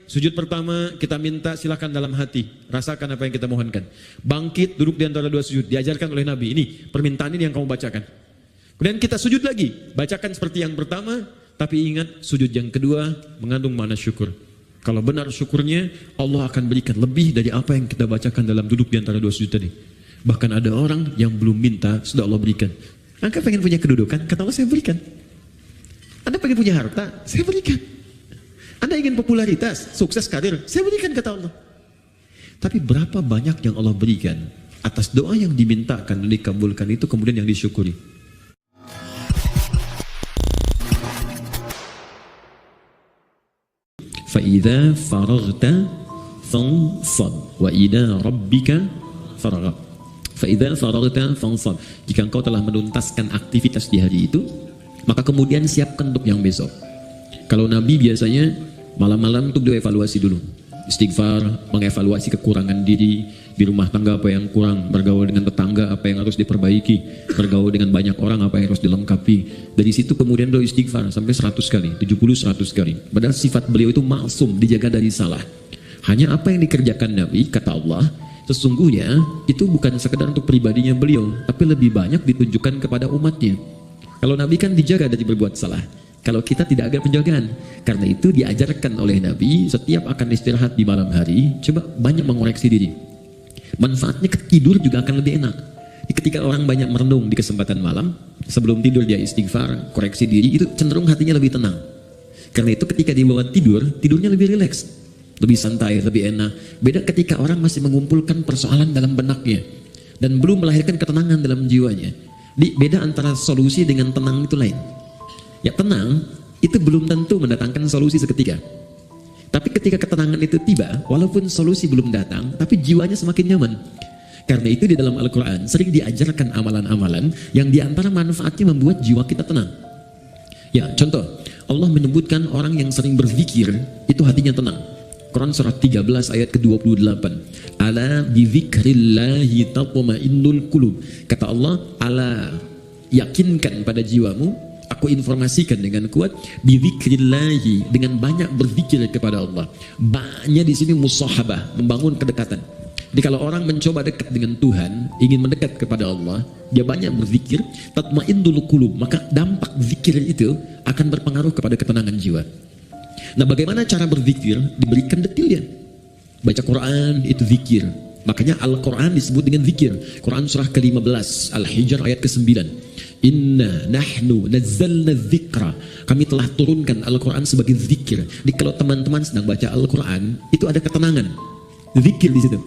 Sujud pertama kita minta silakan dalam hati, rasakan apa yang kita mohonkan. Bangkit, duduk di antara dua sujud, diajarkan oleh Nabi. Ini permintaan ini yang kamu bacakan. Kemudian kita sujud lagi, bacakan seperti yang pertama, tapi ingat sujud yang kedua mengandung makna syukur. Kalau benar syukurnya, Allah akan berikan lebih dari apa yang kita bacakan dalam duduk di antara dua sujud tadi. Bahkan ada orang yang belum minta, sudah Allah berikan. Anda pengen punya kedudukan, kata Allah saya berikan. Anda pengen punya harta, saya berikan. Anda ingin popularitas, sukses karir, saya berikan kata Allah. Tapi berapa banyak yang Allah berikan atas doa yang dimintakan dan dikabulkan itu kemudian yang disyukuri. فَإِذَا فَرَغْتَ فَانْصَبْ وَإِلَى رَبِّكَ فَارْغَب. فَإِذَا فَرَغْتَ فَانْصَبْ. Jika engkau telah menuntaskan aktivitas di hari itu, maka kemudian siapkan untuk yang besok. Kalau Nabi biasanya malam-malam untuk dievaluasi dulu, istighfar, mengevaluasi kekurangan diri di rumah tangga, apa yang kurang, bergaul dengan tetangga apa yang harus diperbaiki, bergaul dengan banyak orang apa yang harus dilengkapi. Dari situ kemudian beliau istighfar sampai 100 kali, 70-100 kali. Padahal sifat beliau itu maksum, dijaga dari salah. Hanya apa yang dikerjakan Nabi, kata Allah, sesungguhnya itu bukan sekedar untuk pribadinya beliau, tapi lebih banyak ditujukan kepada umatnya. Kalau Nabi kan dijaga dari berbuat salah, kalau kita tidak ada penjagaan. Karena itu diajarkan oleh Nabi setiap akan istirahat di malam hari, coba banyak mengoreksi diri. Manfaatnya tidur juga akan lebih enak. Ketika orang banyak merenung di kesempatan malam, sebelum tidur dia istighfar, koreksi diri, itu cenderung hatinya lebih tenang. Karena itu ketika dibawa tidur, tidurnya lebih rileks, lebih santai, lebih enak. Beda ketika orang masih mengumpulkan persoalan dalam benaknya dan belum melahirkan ketenangan dalam jiwanya. Beda antara solusi dengan tenang itu lain. Ya tenang itu belum tentu mendatangkan solusi seketika. Tapi ketika ketenangan itu tiba, walaupun solusi belum datang, tapi jiwanya semakin nyaman. Karena itu di dalam Al-Quran sering diajarkan amalan-amalan yang diantara manfaatnya membuat jiwa kita tenang. Ya contoh, Allah menyebutkan orang yang sering berzikir itu hatinya tenang. Quran surah 13 ayat ke-28. Ala bizikrillahi tatma'innul qulub. Kata Allah, ala, yakinkan pada jiwamu, aku informasikan dengan kuat, bizikrillahi, dengan banyak berzikir kepada Allah. Banyak di sini musahabah, membangun kedekatan. Jadi kalau orang mencoba dekat dengan Tuhan, ingin mendekat kepada Allah, dia banyak berzikir, tatma'innul qulub, maka dampak zikir itu akan berpengaruh kepada ketenangan jiwa. Nah, bagaimana cara berzikir? Diberikan detailnya. Baca Quran itu zikir. Makanya Al-Quran disebut dengan zikir. Quran surah ke-15 Al-Hijr ayat ke-9. Inna nahnu nazzalna dzikra. Kami telah turunkan Al-Quran sebagai zikir. Jadi kalau teman-teman sedang baca Al-Quran, itu ada ketenangan. Zikir di situ.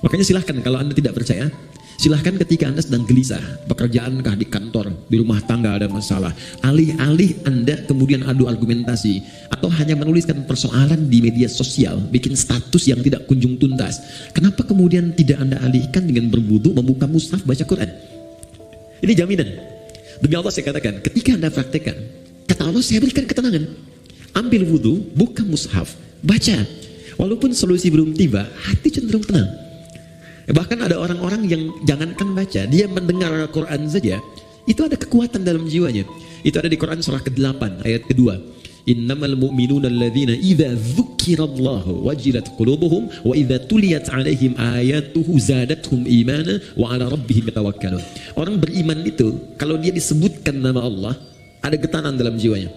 Makanya silahkan kalau Anda tidak percaya, silahkan ketika Anda sedang gelisah, pekerjaankah di kantor, di rumah tangga ada masalah, alih-alih Anda kemudian adu argumentasi atau hanya menuliskan persoalan di media sosial, bikin status yang tidak kunjung tuntas, kenapa kemudian tidak Anda alihkan dengan berwudu, membuka mushaf, baca Quran? Ini jaminan. Demi Allah saya katakan, ketika Anda praktekkan, kata Allah saya berikan ketenangan. Ambil wudu, buka mushaf, baca. Walaupun solusi belum tiba, hati cenderung tenang. Bahkan ada orang-orang yang jangankan baca, dia mendengar Al-Quran saja, itu ada kekuatan dalam jiwanya. Itu ada di Quran surah ke-8 ayat kedua. Innamal mu'minuna alladzina idza dzukirallahu wajilat qulubuhum wa idza tuliyat 'alaihim ayatuhu zadatuhum imana wa 'ala rabbihim yatawakkalun. Orang beriman itu kalau dia disebutkan nama Allah, ada getaran dalam jiwanya.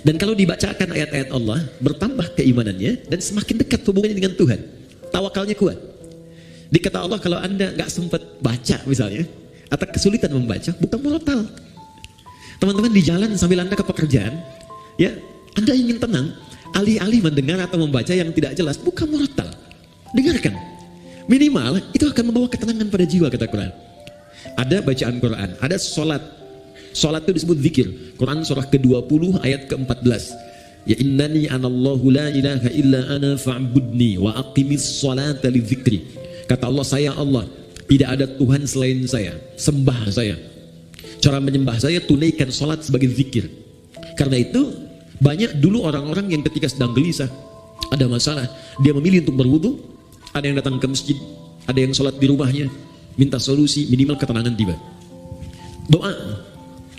Dan kalau dibacakan ayat-ayat Allah, bertambah keimanannya dan semakin dekat hubungannya dengan Tuhan. Tawakalnya kuat. Dikata Allah, kalau Anda nggak sempat baca misalnya, atau kesulitan membaca, bukan murotal. Teman-teman di jalan sambil Anda ke pekerjaan, ya Anda ingin tenang, alih-alih mendengar atau membaca yang tidak jelas, bukan murotal. Dengarkan. Minimal itu akan membawa ketenangan pada jiwa, kata Quran. Ada bacaan Quran, ada sholat. Sholat itu disebut zikir. Quran surah ke-20 ayat ke-14. Ya innani anallahu la ilaha illa ana fa'budni wa aqimis sholata li dzikri. Kata Allah, saya Allah, tidak ada Tuhan selain saya, sembah saya. Cara menyembah saya, tunaikan sholat sebagai zikir. Karena itu banyak dulu orang-orang yang ketika sedang gelisah, ada masalah, dia memilih untuk berwudu, ada yang datang ke masjid, ada yang sholat di rumahnya, minta solusi, minimal ketenangan tiba. Doa,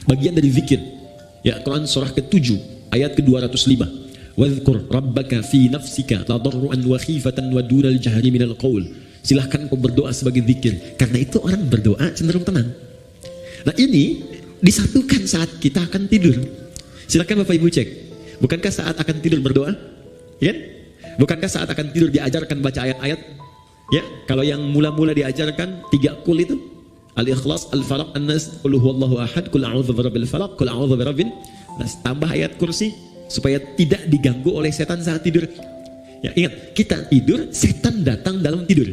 bagian dari zikir. Ya, Quran surah ke-7 ayat ke-205. Wadhkur rabbaka fi nafsika tadarruan wa khifatan wa dunal jahri minal qaul. Silahkan kau berdoa sebagai zikir, karena itu orang berdoa cenderung tenang. Nah ini disatukan saat kita akan tidur. Silahkan Bapak Ibu cek, bukankah saat akan tidur berdoa? Ya? Bukankah saat akan tidur diajarkan baca ayat-ayat? Ya, kalau yang mula-mula diajarkan 3 kul itu, Al-Ikhlas, Al-Falaq, An-Nas, Qul huwallahu ahad, Qul a'udzu birabbil falaq, Qul a'udzu birabbin nas, tambah ayat kursi supaya tidak diganggu oleh setan saat tidur. Ya, ingat, kita tidur, setan datang dalam tidur.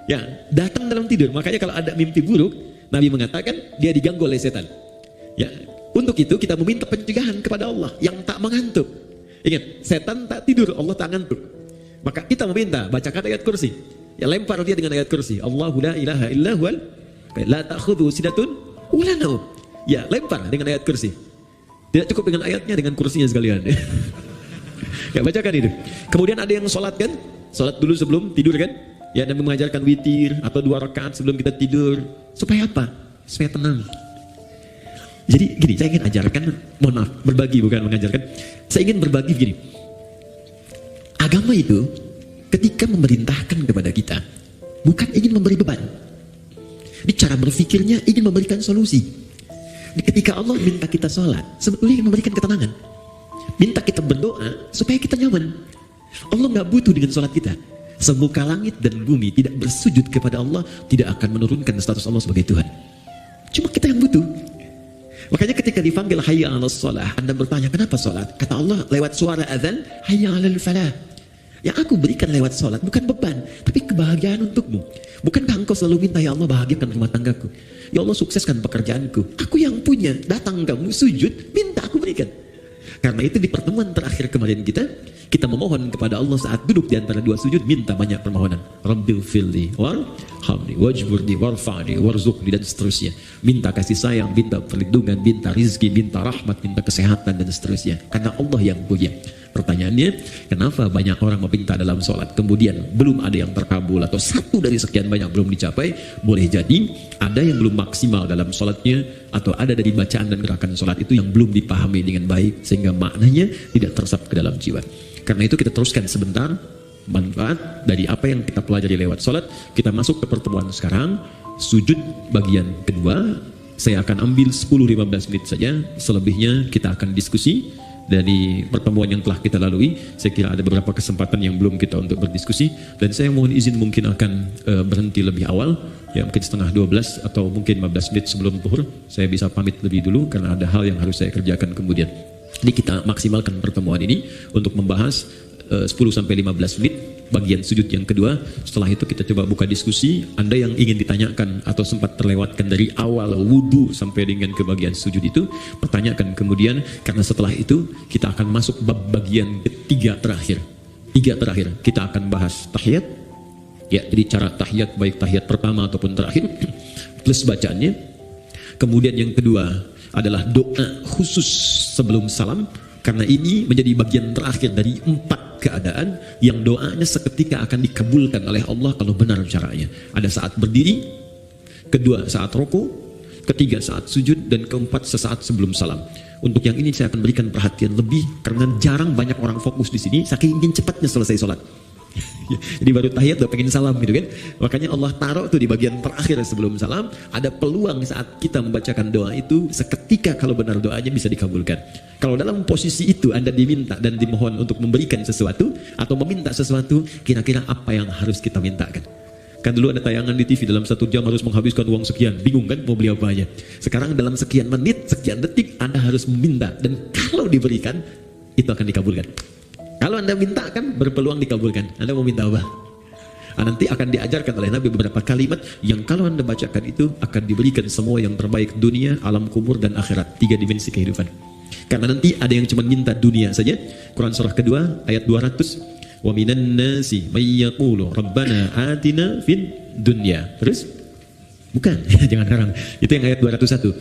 Ya, datang dalam tidur. Makanya kalau ada mimpi buruk, Nabi mengatakan dia diganggu oleh setan. Ya, untuk itu kita meminta pencegahan kepada Allah yang tak mengantuk. Ingat, setan tak tidur, Allah tak ngantuk. Maka kita meminta, bacakan ayat kursi. Ya, lempar dia dengan ayat kursi. Allahu la ilaha illa huwal la ta'khudhu sinatun wa la naum. Ya, lempar dengan ayat kursi. Tidak cukup dengan ayatnya, dengan kursinya sekalian. Ya, bacakan itu. Kemudian ada yang sholat kan? Sholat dulu sebelum tidur kan? Ya, dan mengajarkan witir atau 2 rakaat sebelum kita tidur. Supaya apa? Supaya tenang. Jadi gini, saya ingin ajarkan, mohon maaf, berbagi bukan mengajarkan. Saya ingin berbagi gini. Agama itu ketika memerintahkan kepada kita, bukan ingin memberi beban. Di cara berpikirnya ingin memberikan solusi. Ketika Allah minta kita sholat, sebetulnya ingin memberikan ketenangan. Minta kita berdoa supaya kita nyaman. Allah nggak butuh dengan sholat kita. Semuka langit dan bumi tidak bersujud kepada Allah, tidak akan menurunkan status Allah sebagai Tuhan. Cuma kita yang butuh. Makanya ketika dipanggil hayya 'alas shalah, Anda bertanya kenapa sholat? Kata Allah lewat suara azan, hayya 'alal falah. Yang aku berikan lewat sholat bukan beban, tapi kebahagiaan untukmu. Bukankah engkau selalu minta, ya Allah bahagiakan rumah tanggaku, ya Allah sukseskan pekerjaanku. Aku yang punya, datang kamu sujud, minta aku berikan. Karena itu di pertemuan terakhir kemarin kita memohon kepada Allah saat duduk di antara 2 sujud, minta banyak permohonan. Rabbil filli warhamni wajburni warfa'ni warzuqni, dan seterusnya. Minta kasih sayang, minta perlindungan, minta rizki, minta rahmat, minta kesehatan, dan seterusnya. Karena Allah yang punya. Pertanyaannya, kenapa banyak orang meminta dalam sholat kemudian belum ada yang terkabul, atau satu dari sekian banyak belum dicapai? Boleh jadi ada yang belum maksimal dalam sholatnya, atau ada dari bacaan dan gerakan sholat itu yang belum dipahami dengan baik sehingga maknanya tidak teresap ke dalam jiwa. Karena itu kita teruskan sebentar manfaat dari apa yang kita pelajari lewat sholat. Kita masuk ke pertemuan sekarang, sujud bagian kedua. Saya akan ambil 10-15 menit saja, selebihnya kita akan diskusi. Dari pertemuan yang telah kita lalui, saya kira ada beberapa kesempatan yang belum kita untuk berdiskusi, dan saya mohon izin mungkin akan berhenti lebih awal, ya mungkin setengah 12 atau mungkin 15 menit sebelum zuhur. Saya bisa pamit lebih dulu karena ada hal yang harus saya kerjakan kemudian. Jadi kita maksimalkan pertemuan ini untuk membahas 10-15 menit bagian sujud yang kedua. Setelah itu kita coba buka diskusi. Anda yang ingin ditanyakan atau sempat terlewatkan dari awal wudhu sampai dengan ke bagian sujud itu, pertanyakan kemudian, karena setelah itu kita akan masuk bab bagian ketiga terakhir. 3 terakhir kita akan bahas tahiyat. Ya, jadi cara tahiyat, baik tahiyat pertama ataupun terakhir, plus bacaannya. Kemudian yang kedua adalah doa khusus sebelum salam, karena ini menjadi bagian terakhir dari 4 keadaan yang doanya seketika akan dikabulkan oleh Allah kalau benar caranya. Ada saat berdiri, kedua saat rukuk, ketiga saat sujud, dan keempat sesaat sebelum salam. Untuk yang ini saya akan berikan perhatian lebih karena jarang banyak orang fokus di sini, saking ingin cepatnya selesai sholat. Jadi baru tahiyat udah pengen salam gitu kan. Makanya Allah taruh tuh di bagian terakhir sebelum salam, ada peluang saat kita membacakan doa itu seketika kalau benar doanya bisa dikabulkan. Kalau dalam posisi itu Anda diminta dan dimohon untuk memberikan sesuatu atau meminta sesuatu, kira-kira apa yang harus kita mintakan? Kan dulu ada tayangan di TV, dalam 1 jam harus menghabiskan uang sekian, bingung kan mau beli apa aja. Sekarang dalam sekian menit, sekian detik Anda harus meminta, dan kalau diberikan itu akan dikabulkan. Kalau Anda mintakan, berpeluang dikabulkan. Anda mau minta apa? Nanti akan diajarkan oleh Nabi beberapa kalimat yang kalau Anda bacakan itu akan diberikan semua yang terbaik dunia, alam kubur, dan akhirat. 3 dimensi kehidupan. Karena nanti ada yang cuma minta dunia saja. Quran surah kedua ayat 200. Wa minan nasi may yaqulu rabbana atina fid dunya. Terus? Bukan, jangan sekarang. Itu yang ayat 201.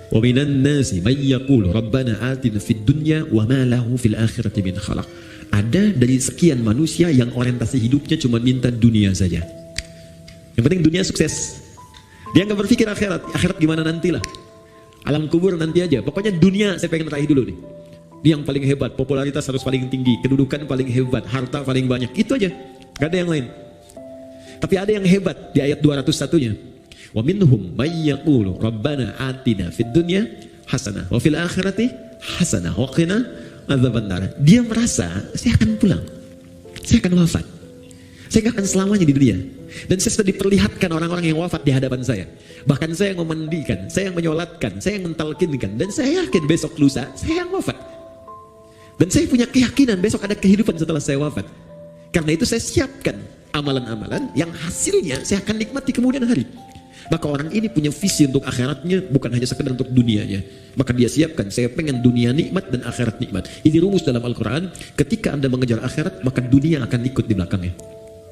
Wa minan nasi may yaqulu rabbana atina fid dunya wa ma lahu fil akhirati min khalaq. Ada dari sekian manusia yang orientasi hidupnya cuma minta dunia saja. Yang penting dunia sukses. Dia nggak berpikir akhirat. Akhirat gimana nantilah. Alam kubur nanti aja. Pokoknya dunia saya pengen raih dulu nih. Dia yang paling hebat, popularitas harus paling tinggi, kedudukan paling hebat, harta paling banyak. Itu aja, gak ada yang lain. Tapi ada yang hebat di ayat 201-nya. Wa minhum may yaqulu rabbana atina fid dunya hasanah wa fil akhirati hasanah wa qina adzabannar. Dia merasa saya akan pulang, saya akan wafat, saya akan selamanya di dunia, dan saya sudah diperlihatkan orang-orang yang wafat di hadapan saya. Bahkan saya yang memandikan, saya yang menyolatkan, saya yang mentalkinkan, dan saya yakin besok lusa saya yang wafat. Dan saya punya keyakinan besok ada kehidupan setelah saya wafat. Karena itu saya siapkan amalan-amalan yang hasilnya saya akan nikmati kemudian hari. Maka orang ini punya visi untuk akhiratnya, bukan hanya sekedar untuk dunianya. Maka dia siapkan, saya pengen dunia nikmat dan akhirat nikmat. Ini rumus dalam Al-Quran. Ketika Anda mengejar akhirat, maka dunia akan ikut di belakangnya,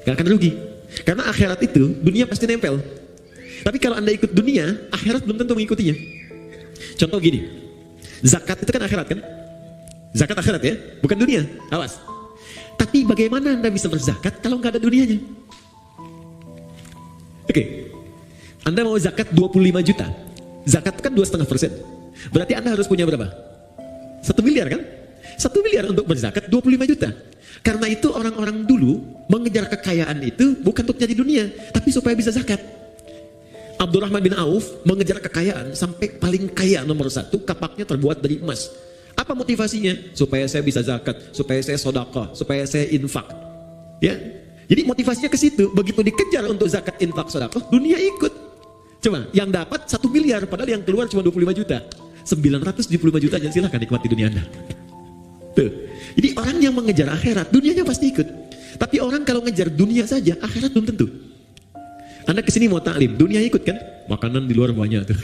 gak akan rugi. Karena akhirat itu, dunia pasti nempel. Tapi kalau Anda ikut dunia, akhirat belum tentu mengikutinya. Contoh gini, zakat itu kan akhirat kan? Zakat akhirat ya, bukan dunia, awas. Tapi bagaimana Anda bisa berzakat kalau nggak ada dunianya? Oke. Anda mau zakat 25 juta, zakat kan 2,5%. Berarti Anda harus punya berapa? 1 miliar kan? 1 miliar untuk berzakat 25 juta. Karena itu orang-orang dulu mengejar kekayaan itu bukan untuk jadi dunia, tapi supaya bisa zakat. Abdurrahman bin Auf mengejar kekayaan sampai paling kaya nomor 1, kapaknya terbuat dari emas. Apa motivasinya? Supaya saya bisa zakat, supaya saya sedekah, supaya saya infak. Ya. Jadi motivasinya ke situ. Begitu dikejar untuk zakat, infak, sedekah, dunia ikut. Coba, yang dapat 1 miliar, padahal yang keluar cuma 25 juta. 975 juta aja, silahkan nikmati dunia Anda. Tuh. Jadi orang yang mengejar akhirat, dunianya pasti ikut. Tapi orang kalau ngejar dunia saja, akhirat belum tentu. Anda kesini mau taklim, dunia ikut kan? Makanan di luar banyak tuh.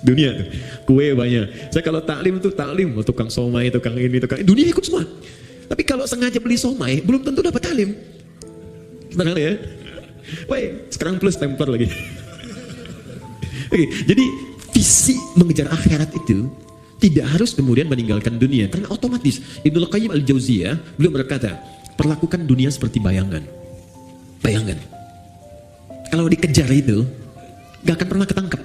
Dunia tuh, kue banyak. Saya kalau taklim tuh taklim, tukang somai, tukang ini, tukang ini, dunia ikut semua. Tapi kalau sengaja beli somai, belum tentu dapat taklim. Benar ya? Woi, sekarang plus temper lagi. Oke, jadi visi mengejar akhirat itu tidak harus kemudian meninggalkan dunia, karena otomatis. Ibnu Qayyim al-Jauziyah beliau berkata, perlakukan dunia seperti bayangan. Bayangan. Kalau dikejar itu, gak akan pernah ketangkap.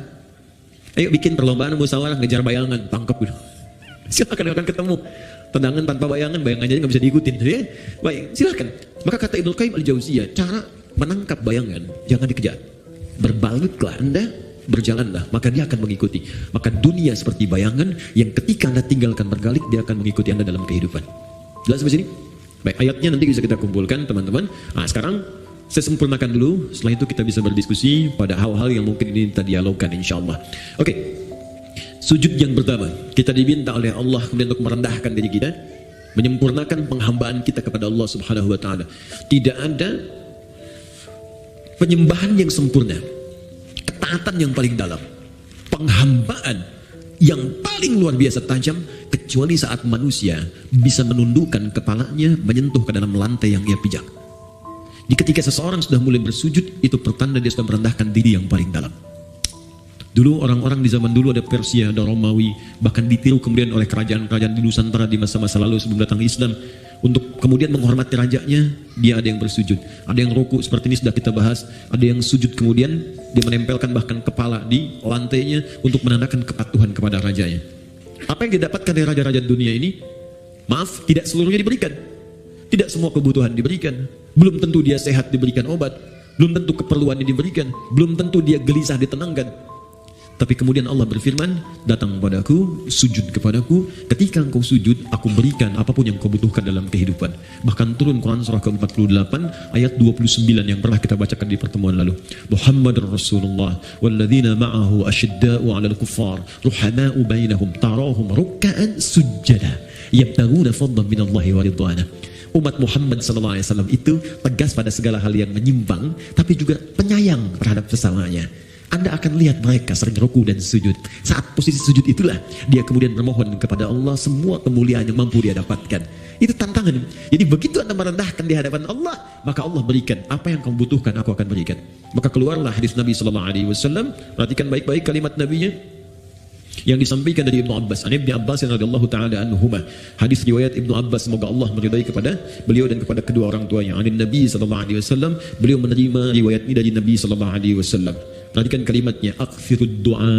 Ayo bikin perlombaan musyawarah ngejar bayangan, tangkap gitu. Silakan akan ketemu. Tendangan tanpa bayangan, bayangannya aja nggak bisa diikutin. Ya? Baik, silakan. Maka kata Ibnu Qayyim al-Jauziyah, cara menangkap bayangan jangan dikejar. Berbalutlah Anda, berjalanlah, maka dia akan mengikuti. Maka dunia seperti bayangan yang ketika Anda tinggalkan bergalik, dia akan mengikuti Anda dalam kehidupan. Jelas sampai sini? Baik, ayatnya nanti bisa kita kumpulkan teman-teman. Nah, sekarang saya sempurnakan dulu, setelah itu kita bisa berdiskusi pada hal-hal yang mungkin ini kita dialogkan insyaAllah. Oke, sujud yang pertama, kita diminta oleh Allah kemudian untuk merendahkan diri kita, menyempurnakan penghambaan kita kepada Allah Subhanahu wa Ta'ala. Tidak ada penyembahan yang sempurna, ketaatan yang paling dalam, penghambaan yang paling luar biasa tajam, kecuali saat manusia bisa menundukkan kepalanya menyentuh ke dalam lantai yang ia pijak. Jadi ketika seseorang sudah mulai bersujud, itu pertanda dia sudah merendahkan diri yang paling dalam. Dulu orang-orang di zaman dulu ada Persia, ada Romawi, bahkan ditiru kemudian oleh kerajaan-kerajaan di Nusantara di masa-masa lalu sebelum datang Islam. Untuk kemudian menghormati rajanya, dia ada yang bersujud, ada yang rukuk seperti ini sudah kita bahas, ada yang sujud kemudian dia menempelkan bahkan kepala di lantainya untuk menandakan kepatuhan kepada rajanya. Apa yang didapatkan dari raja-raja dunia ini? Maaf, tidak seluruhnya diberikan. Tidak semua kebutuhan diberikan. Belum tentu dia sehat diberikan obat. Belum tentu keperluannya diberikan. Belum tentu dia gelisah ditenangkan. Tapi kemudian Allah berfirman, datang padaku, sujud kepadaku. Ketika engkau sujud, aku berikan apapun yang kau butuhkan dalam kehidupan. Bahkan turun Quran surah ke-48 ayat 29 yang pernah kita bacakan di pertemuan lalu. Muhammadur Rasulullah walladzina ma'ahu asyidda'u 'alal kuffar ruhama'u bainahum tarahum rukka'an sujjada yabtaguna fadlan minallahi wa ridwana. Umat Muhammad SAW itu tegas pada segala hal yang menyimpang, tapi juga penyayang terhadap sesamanya. Anda akan lihat mereka sering ruku dan sujud. Saat posisi sujud itulah dia kemudian bermohon kepada Allah semua kemuliaan yang mampu dia dapatkan. Itu tantangan. Jadi begitu Anda merendahkan di hadapan Allah, maka Allah berikan apa yang kamu butuhkan, aku akan berikan. Maka keluarlah hadis Nabi SAW. Perhatikan baik-baik kalimat Nabinya yang disampaikan dari Ibnu Abbas. Ibnu Abbas radhiyallahu taala anhuma. Hadis riwayat Ibnu Abbas, semoga Allah meridai kepada beliau dan kepada kedua orang tuanya. Nabi sallallahu alaihi wasallam, beliau menerima riwayat ini dari Nabi sallallahu alaihi wasallam. Perhatikan kalimatnya, akthirud du'a.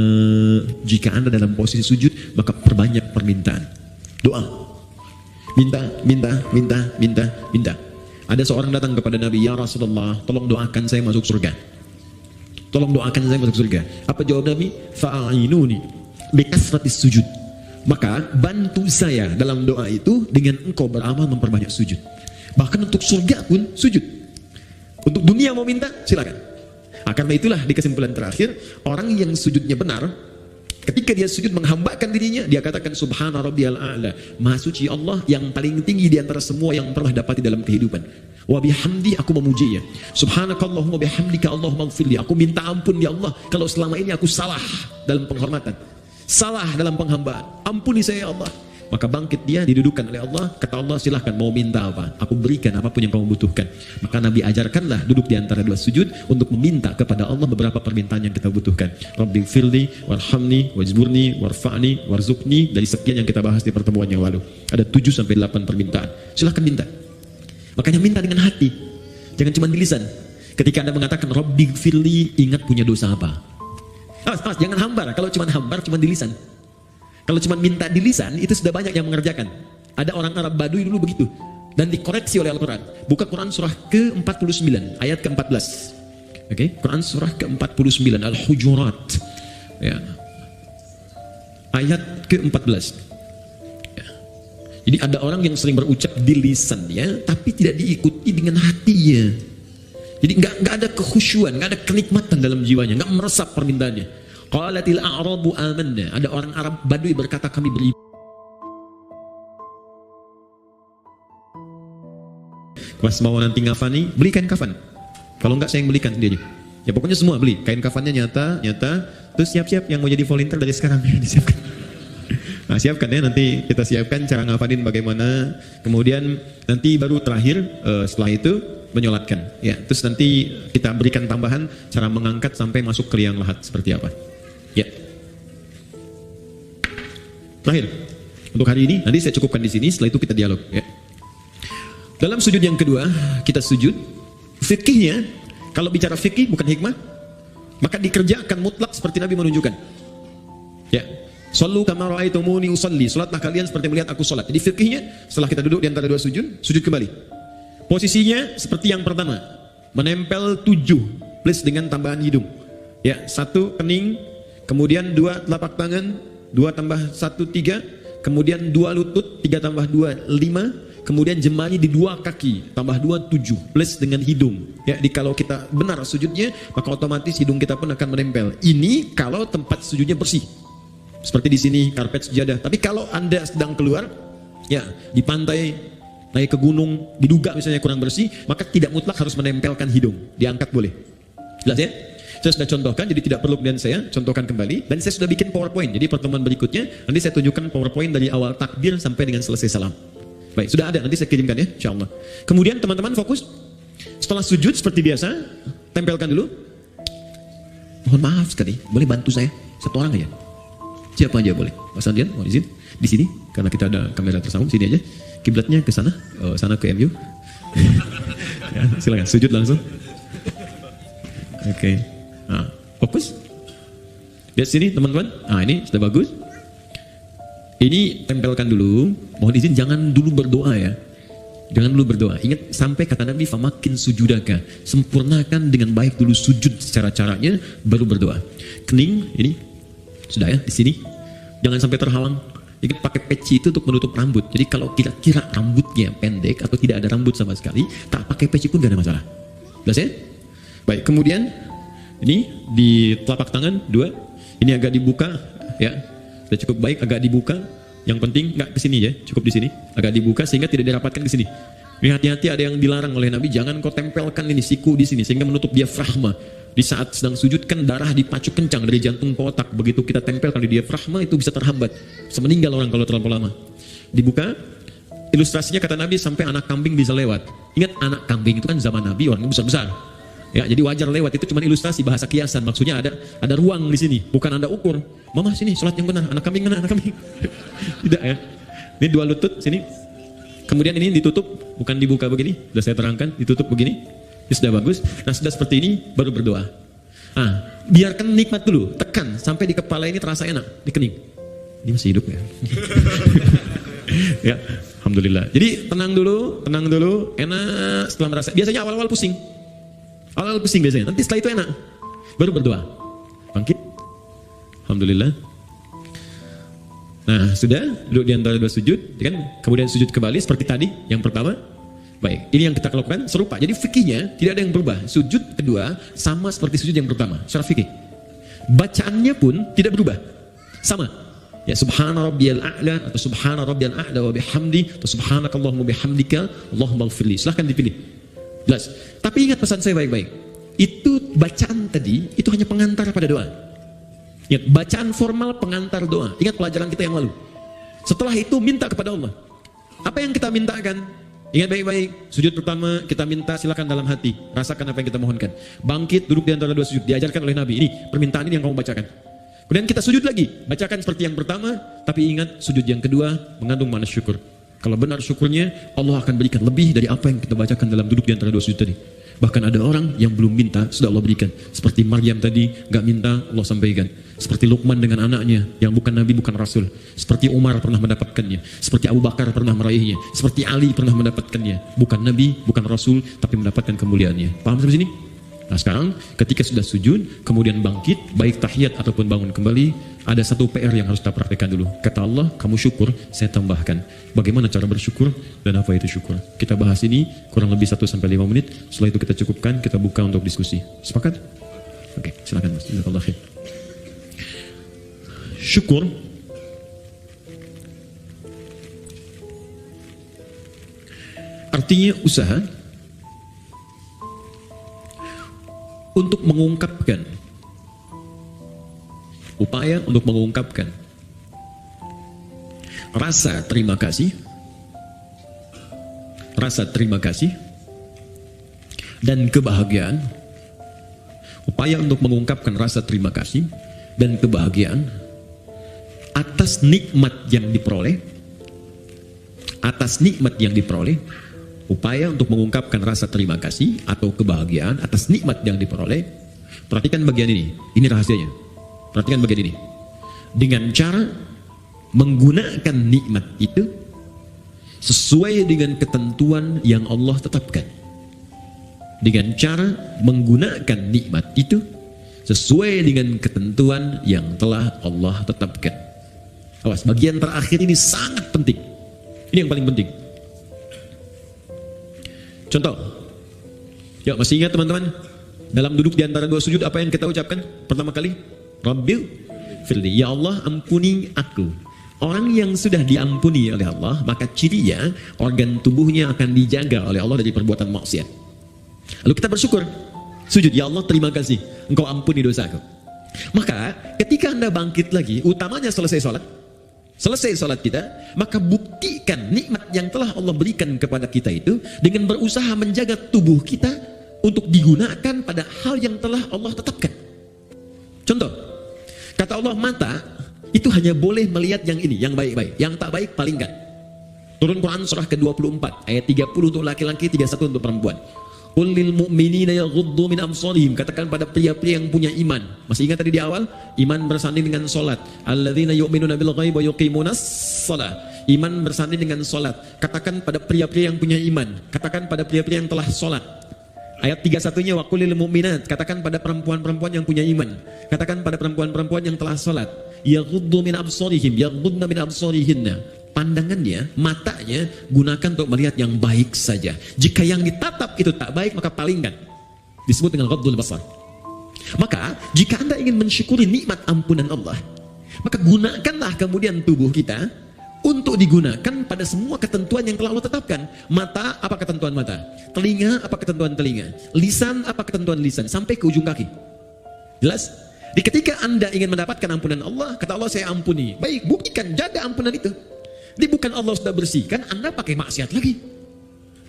Jika Anda dalam posisi sujud, maka perbanyak permintaan. Doa. minta. Ada seorang datang kepada Nabi, ya Rasulullah, tolong doakan saya masuk surga. Tolong doakan saya masuk surga. Apa jawab Nabi? Fa'ainuni bikasratis sujud. Maka bantu saya dalam doa itu dengan engkau beramal memperbanyak sujud. Bahkan untuk surga pun sujud. Untuk dunia mau minta, silakan. Karena itulah di kesimpulan terakhir, orang yang sujudnya benar, ketika dia sujud menghambakan dirinya, dia katakan subhana rabbiyal a'la, maha suci Allah yang paling tinggi di antara semua yang pernah dapati dalam kehidupan. Wa bihamdi, aku memujinya. Subhanakallahumma bihamdika Allahumma ighfirli, aku minta ampun ya Allah kalau selama ini aku salah dalam penghormatan, salah dalam penghambaan, ampuni saya ya Allah. Maka bangkit dia, didudukan oleh Allah, kata Allah, silahkan mau minta apa, aku berikan apapun yang kamu butuhkan. Maka Nabi ajarkanlah duduk di antara dua sujud untuk meminta kepada Allah beberapa permintaan yang kita butuhkan. Rabbi firli, warhamni, wajburni, warfa'ni, warzukni, dari sekian yang kita bahas di pertemuan yang lalu. Ada 7-8 permintaan, silahkan minta. Makanya minta dengan hati, jangan cuma di lisan. Ketika Anda mengatakan Rabbi firli, ingat punya dosa apa. Jangan hambar, kalau cuma hambar cuma di lisan. Kalau cuma minta di lisan, itu sudah banyak yang mengerjakan. Ada orang Arab Baduy dulu begitu. Dan dikoreksi oleh Al-Quran. Buka Quran surah ke-49, ayat ke-14. Oke, Quran surah ke-49, Al-Hujurat. Ya. Ayat ke-14. Ya. Jadi ada orang yang sering berucap di lisannya, tapi tidak diikuti dengan hatinya. Jadi nggak ada kekhusyuan, nggak ada kenikmatan dalam jiwanya, nggak meresap permintaannya. Qalatil a'rabu amanna. Ada orang Arab Baduy berkata kami beriman. Pas mau nanti ngafani, beli kain kafan. Kalau enggak saya yang belikan sendiri. Ya pokoknya semua beli. Kain kafannya nyata. Terus siap-siap yang mau jadi volunteer dari sekarang ya disiapkan. Nah, siapkan ya, nanti kita siapkan cara ngafanin bagaimana. Kemudian nanti baru terakhir setelah itu menyolatkan. Ya, terus nanti kita berikan tambahan cara mengangkat sampai masuk ke liang lahat seperti apa. Ya. Terakhir untuk hari ini, nanti saya cukupkan di sini. Setelah itu kita dialog. Ya. Dalam sujud yang kedua, kita sujud. Fikihnya, kalau bicara fikih bukan hikmah, maka dikerjakan mutlak seperti Nabi menunjukkan. Ya. Sallu kama ra'aitumuni usalli. Salatlah kalian seperti melihat aku salat. Jadi fikihnya, setelah kita duduk di antara dua sujud, sujud kembali. Posisinya seperti yang pertama, menempel 7 plus dengan tambahan hidung. Ya, 1 kening. Kemudian 2 telapak tangan, 2 tambah 1 3, kemudian 2 lutut, 3 tambah 2 5, kemudian jemari di 2 kaki, tambah 2 7 plus dengan hidung. Ya, jadi kalau kita benar sujudnya, maka otomatis hidung kita pun akan menempel. Ini kalau tempat sujudnya bersih. Seperti di sini karpet sejadah. Tapi kalau Anda sedang keluar, ya di pantai, naik ke gunung, diduga misalnya kurang bersih, maka tidak mutlak harus menempelkan hidung, diangkat boleh. Jelas ya? Saya sudah contohkan, jadi tidak perlu kemudian saya contohkan kembali. Dan saya sudah bikin PowerPoint, jadi pertemuan berikutnya nanti saya tunjukkan PowerPoint dari awal takbir sampai dengan selesai salam. Baik, sudah ada, nanti saya kirimkan ya, insya Allah. Kemudian teman-teman fokus, setelah sujud seperti biasa, tempelkan dulu. Mohon maaf sekali, boleh bantu saya? Satu orang aja? Siapa aja boleh? Mas Andian, mohon izin. Di sini, karena kita ada kamera tersambung, sini aja. Kiblatnya ke sana, sana ke MU. Ya, silakan, sujud langsung. Oke. Nah, fokus. Lihat sini teman-teman. Nah, ini sudah bagus. Ini tempelkan dulu. Mohon izin jangan dulu berdoa ya. Jangan dulu berdoa. Ingat sampai kata Nabi famakin sujudaka. Sempurnakan dengan baik dulu sujud secara caranya baru berdoa. Kening ini. Sudah ya di sini. Jangan sampai terhalang. Ingat pakai peci itu untuk menutup rambut. Jadi kalau kira-kira rambutnya pendek atau tidak ada rambut sama sekali, tak pakai peci pun gak ada masalah. Jelas ya? Baik, kemudian ini di telapak tangan 2, ini agak dibuka ya, sudah cukup baik, agak dibuka. Yang penting nggak ke sini ya, cukup di sini, agak dibuka sehingga tidak dirapatkan ke sini. Ini hati-hati, ada yang dilarang oleh Nabi, jangan kau tempelkan ini siku di sini sehingga menutup diafragma. Di saat sedang sujud kan darah dipacu kencang dari jantung ke otak, begitu kita tempelkan di diafragma itu bisa terhambat, bisa meninggal orang kalau terlalu lama. Dibuka, ilustrasinya kata Nabi sampai anak kambing bisa lewat. Ingat anak kambing itu kan zaman Nabi orangnya besar-besar. Ya, jadi wajar lewat, itu cuma ilustrasi bahasa kiasan, maksudnya ada ruang di sini, bukan Anda ukur. Mama sini sholat yang benar, anak kambing mana, anak kambing. Tidak ya. Ini 2 lutut sini. Kemudian ini ditutup, bukan dibuka begini, sudah saya terangkan, ditutup begini. Ini sudah bagus. Nah, sudah seperti ini baru berdoa. Nah, biarkan nikmat dulu, tekan sampai di kepala ini terasa enak, di kening. Ini masih hidup ya. Ya. Alhamdulillah. Jadi tenang dulu, enak setelah merasa. Biasanya awal-awal pusing. Awal-awal pusing biasanya. Nanti setelah itu enak. Baru berdoa. Bangkit. Alhamdulillah. Nah, sudah duduk di antara dua sujud, kan? Kemudian sujud kembali seperti tadi yang pertama. Baik, ini yang kita lakukan serupa. Jadi fikihnya tidak ada yang berubah. Sujud kedua sama seperti sujud yang pertama. Secara fikih. Bacaannya pun tidak berubah. Sama. Ya subhana rabbiyal a'la atau subhana rabbiyal a'la wa bihamdi atau subhanakallahumma bihamdika Allahumma ighfirli. Silahkan dipilih. Jelas. Tapi ingat pesan saya baik-baik. Itu bacaan tadi itu hanya pengantar pada doa. Ingat, bacaan formal pengantar doa. Ingat pelajaran kita yang lalu. Setelah itu minta kepada Allah. Apa yang kita mintakan? Ingat baik-baik. Sujud pertama kita minta silakan dalam hati. Rasakan apa yang kita mohonkan. Bangkit duduk di antara dua sujud. Diajarkan oleh Nabi. Ini permintaan ini yang kamu bacakan. Kemudian kita sujud lagi. Bacakan seperti yang pertama. Tapi ingat sujud yang kedua mengandung makna syukur. Kalau benar syukurnya Allah akan berikan lebih dari apa yang kita bacakan dalam duduk di antara dua sujud tadi. Bahkan ada orang yang belum minta, sudah Allah berikan. Seperti Maryam tadi, gak minta, Allah sampaikan. Seperti Luqman dengan anaknya, yang bukan Nabi, bukan Rasul. Seperti Umar pernah mendapatkannya. Seperti Abu Bakar pernah meraihnya. Seperti Ali pernah mendapatkannya. Bukan Nabi, bukan Rasul, tapi mendapatkan kemuliaannya. Paham sampai sini? Nah sekarang, ketika sudah sujud, kemudian bangkit, baik tahiyat ataupun bangun kembali, ada satu PR yang harus kita praktekkan dulu. Kata Allah, kamu syukur, saya tambahkan. Bagaimana cara bersyukur dan apa itu syukur? Kita bahas ini kurang lebih 1-5 menit. Setelah itu kita cukupkan, kita buka untuk diskusi. Sepakat? Oke, silakan Mas. Jazakallahu khair. Syukur artinya usaha untuk mengungkapkan, upaya untuk mengungkapkan rasa terima kasih dan kebahagiaan, upaya untuk mengungkapkan rasa terima kasih dan kebahagiaan atas nikmat yang diperoleh, upaya untuk mengungkapkan rasa terima kasih atau kebahagiaan atas nikmat yang diperoleh. Perhatikan bagian ini rahasianya. Perhatikan bagian ini. Dengan cara menggunakan nikmat itu sesuai dengan ketentuan yang Allah tetapkan. Dengan cara menggunakan nikmat itu sesuai dengan ketentuan yang telah Allah tetapkan. Awas, bagian terakhir ini sangat penting. Ini yang paling penting. Contoh, ya masih ingat teman-teman, dalam duduk di antara dua sujud apa yang kita ucapkan pertama kali? Rabbil firli, ya Allah ampuni aku. Orang yang sudah diampuni oleh Allah, maka cirinya organ tubuhnya akan dijaga oleh Allah dari perbuatan maksiat. Lalu kita bersyukur, sujud, ya Allah terima kasih, engkau ampuni dosaku. Maka ketika Anda bangkit lagi, utamanya selesai sholat kita, maka buktikan nikmat yang telah Allah berikan kepada kita itu dengan berusaha menjaga tubuh kita untuk digunakan pada hal yang telah Allah tetapkan. Contoh, kata Allah, mata itu hanya boleh melihat yang ini, yang baik-baik, yang tak baik palingkan. Turun Quran surah ke-24 ayat 30 untuk laki-laki, 31 untuk perempuan. Qul lil mu'minina yaghuddu min absarihim, katakan pada pria-pria yang punya iman. Masih ingat tadi di awal? Iman bersanding dengan salat. Alladzina yu'minuna bil ghaibi wa yuqimunas shalah. Iman bersanding dengan salat. Katakan pada pria-pria yang punya iman. Katakan pada pria-pria yang telah salat. Ayat 31-nya wa qul lil mu'minat, katakan pada perempuan-perempuan yang punya iman. Katakan pada perempuan-perempuan yang telah salat. Yaghuddu min absarihim, yaghuddna min absarihinna. Pandangannya, matanya gunakan untuk melihat yang baik saja. Jika yang ditatap itu tak baik, maka palingkan. Disebut dengan ghaddul basar. Maka jika Anda ingin mensyukuri nikmat ampunan Allah, maka gunakanlah kemudian tubuh kita untuk digunakan pada semua ketentuan yang telah Allah tetapkan. Mata, apa ketentuan mata? Telinga, apa ketentuan telinga? Lisan, apa ketentuan lisan? Sampai ke ujung kaki. Jelas? Di ketika Anda ingin mendapatkan ampunan Allah, kata Allah, saya ampuni. Baik, buktikan, jaga ampunan itu. Ini bukan Allah sudah bersihkan, Anda pakai maksiat lagi.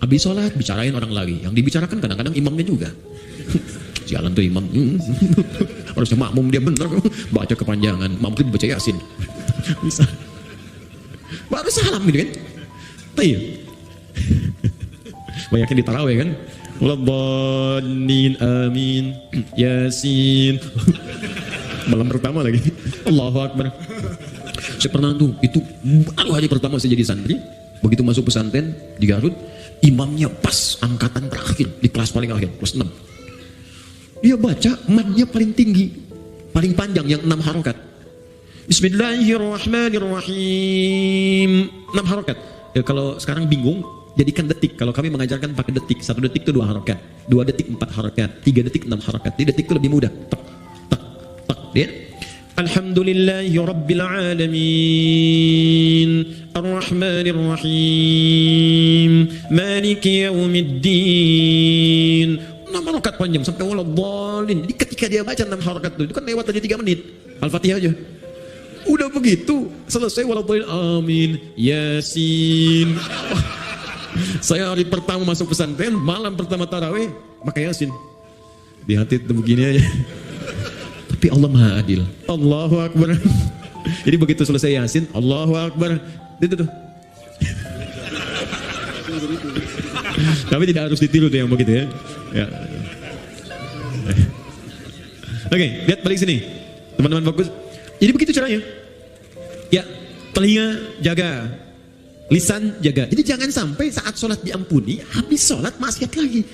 Habis sholat, bicarain orang lagi. Yang dibicarakan kadang-kadang imamnya juga. Sialan tuh imam. Harusnya makmum dia benar. Baca kepanjangan, makmum baca Yasin. Bisa. Baru salam gitu kan. Tayyib. Banyakin di tarawih kan. Waladhdallin amin. Yasin. Malam pertama lagi. Allahu Akbar. Saya pernah tuh, itu baru hari pertama saya jadi santri, Begitu masuk pesantren di Garut, imamnya pas angkatan terakhir di kelas paling akhir, kelas 6. Dia baca madnya paling tinggi, paling panjang yang 6 harokat. Bismillahirrahmanirrahim. 6 harokat. Ya, kalau sekarang bingung, jadikan detik. Kalau kami mengajarkan pakai detik. 1 detik itu 2 harokat, 2 detik 4 harokat, 3 detik 6 harokat. Di detik itu lebih mudah. Tak, tak, tak. Ya. Alhamdulillahi Rabbil Alamin Ar-Rahmanir Rahim Maliki Yaumiddin. 6 harokat panjang sampai waladhdallin. Jadi ketika dia baca 6 harokat itu kan lewat aja 3 menit. Al-Fatihah aja. Udah begitu selesai waladhdallin amin Yasin. Saya hari pertama masuk pesantren, malam pertama tarawih pakai Yasin. Di hati itu begini aja. Tapi Allah Maha Adil. Allahu Akbar. Jadi begitu selesai Yasin, Allahu Akbar. Itu tuh. Tapi tidak harus ditiru tuh yang begitu ya. Ya. Oke, lihat balik sini. Teman-teman fokus. Jadi begitu caranya. Ya, telinga jaga, lisan jaga. Jadi jangan sampai saat sholat diampuni, habis sholat maksiat lagi.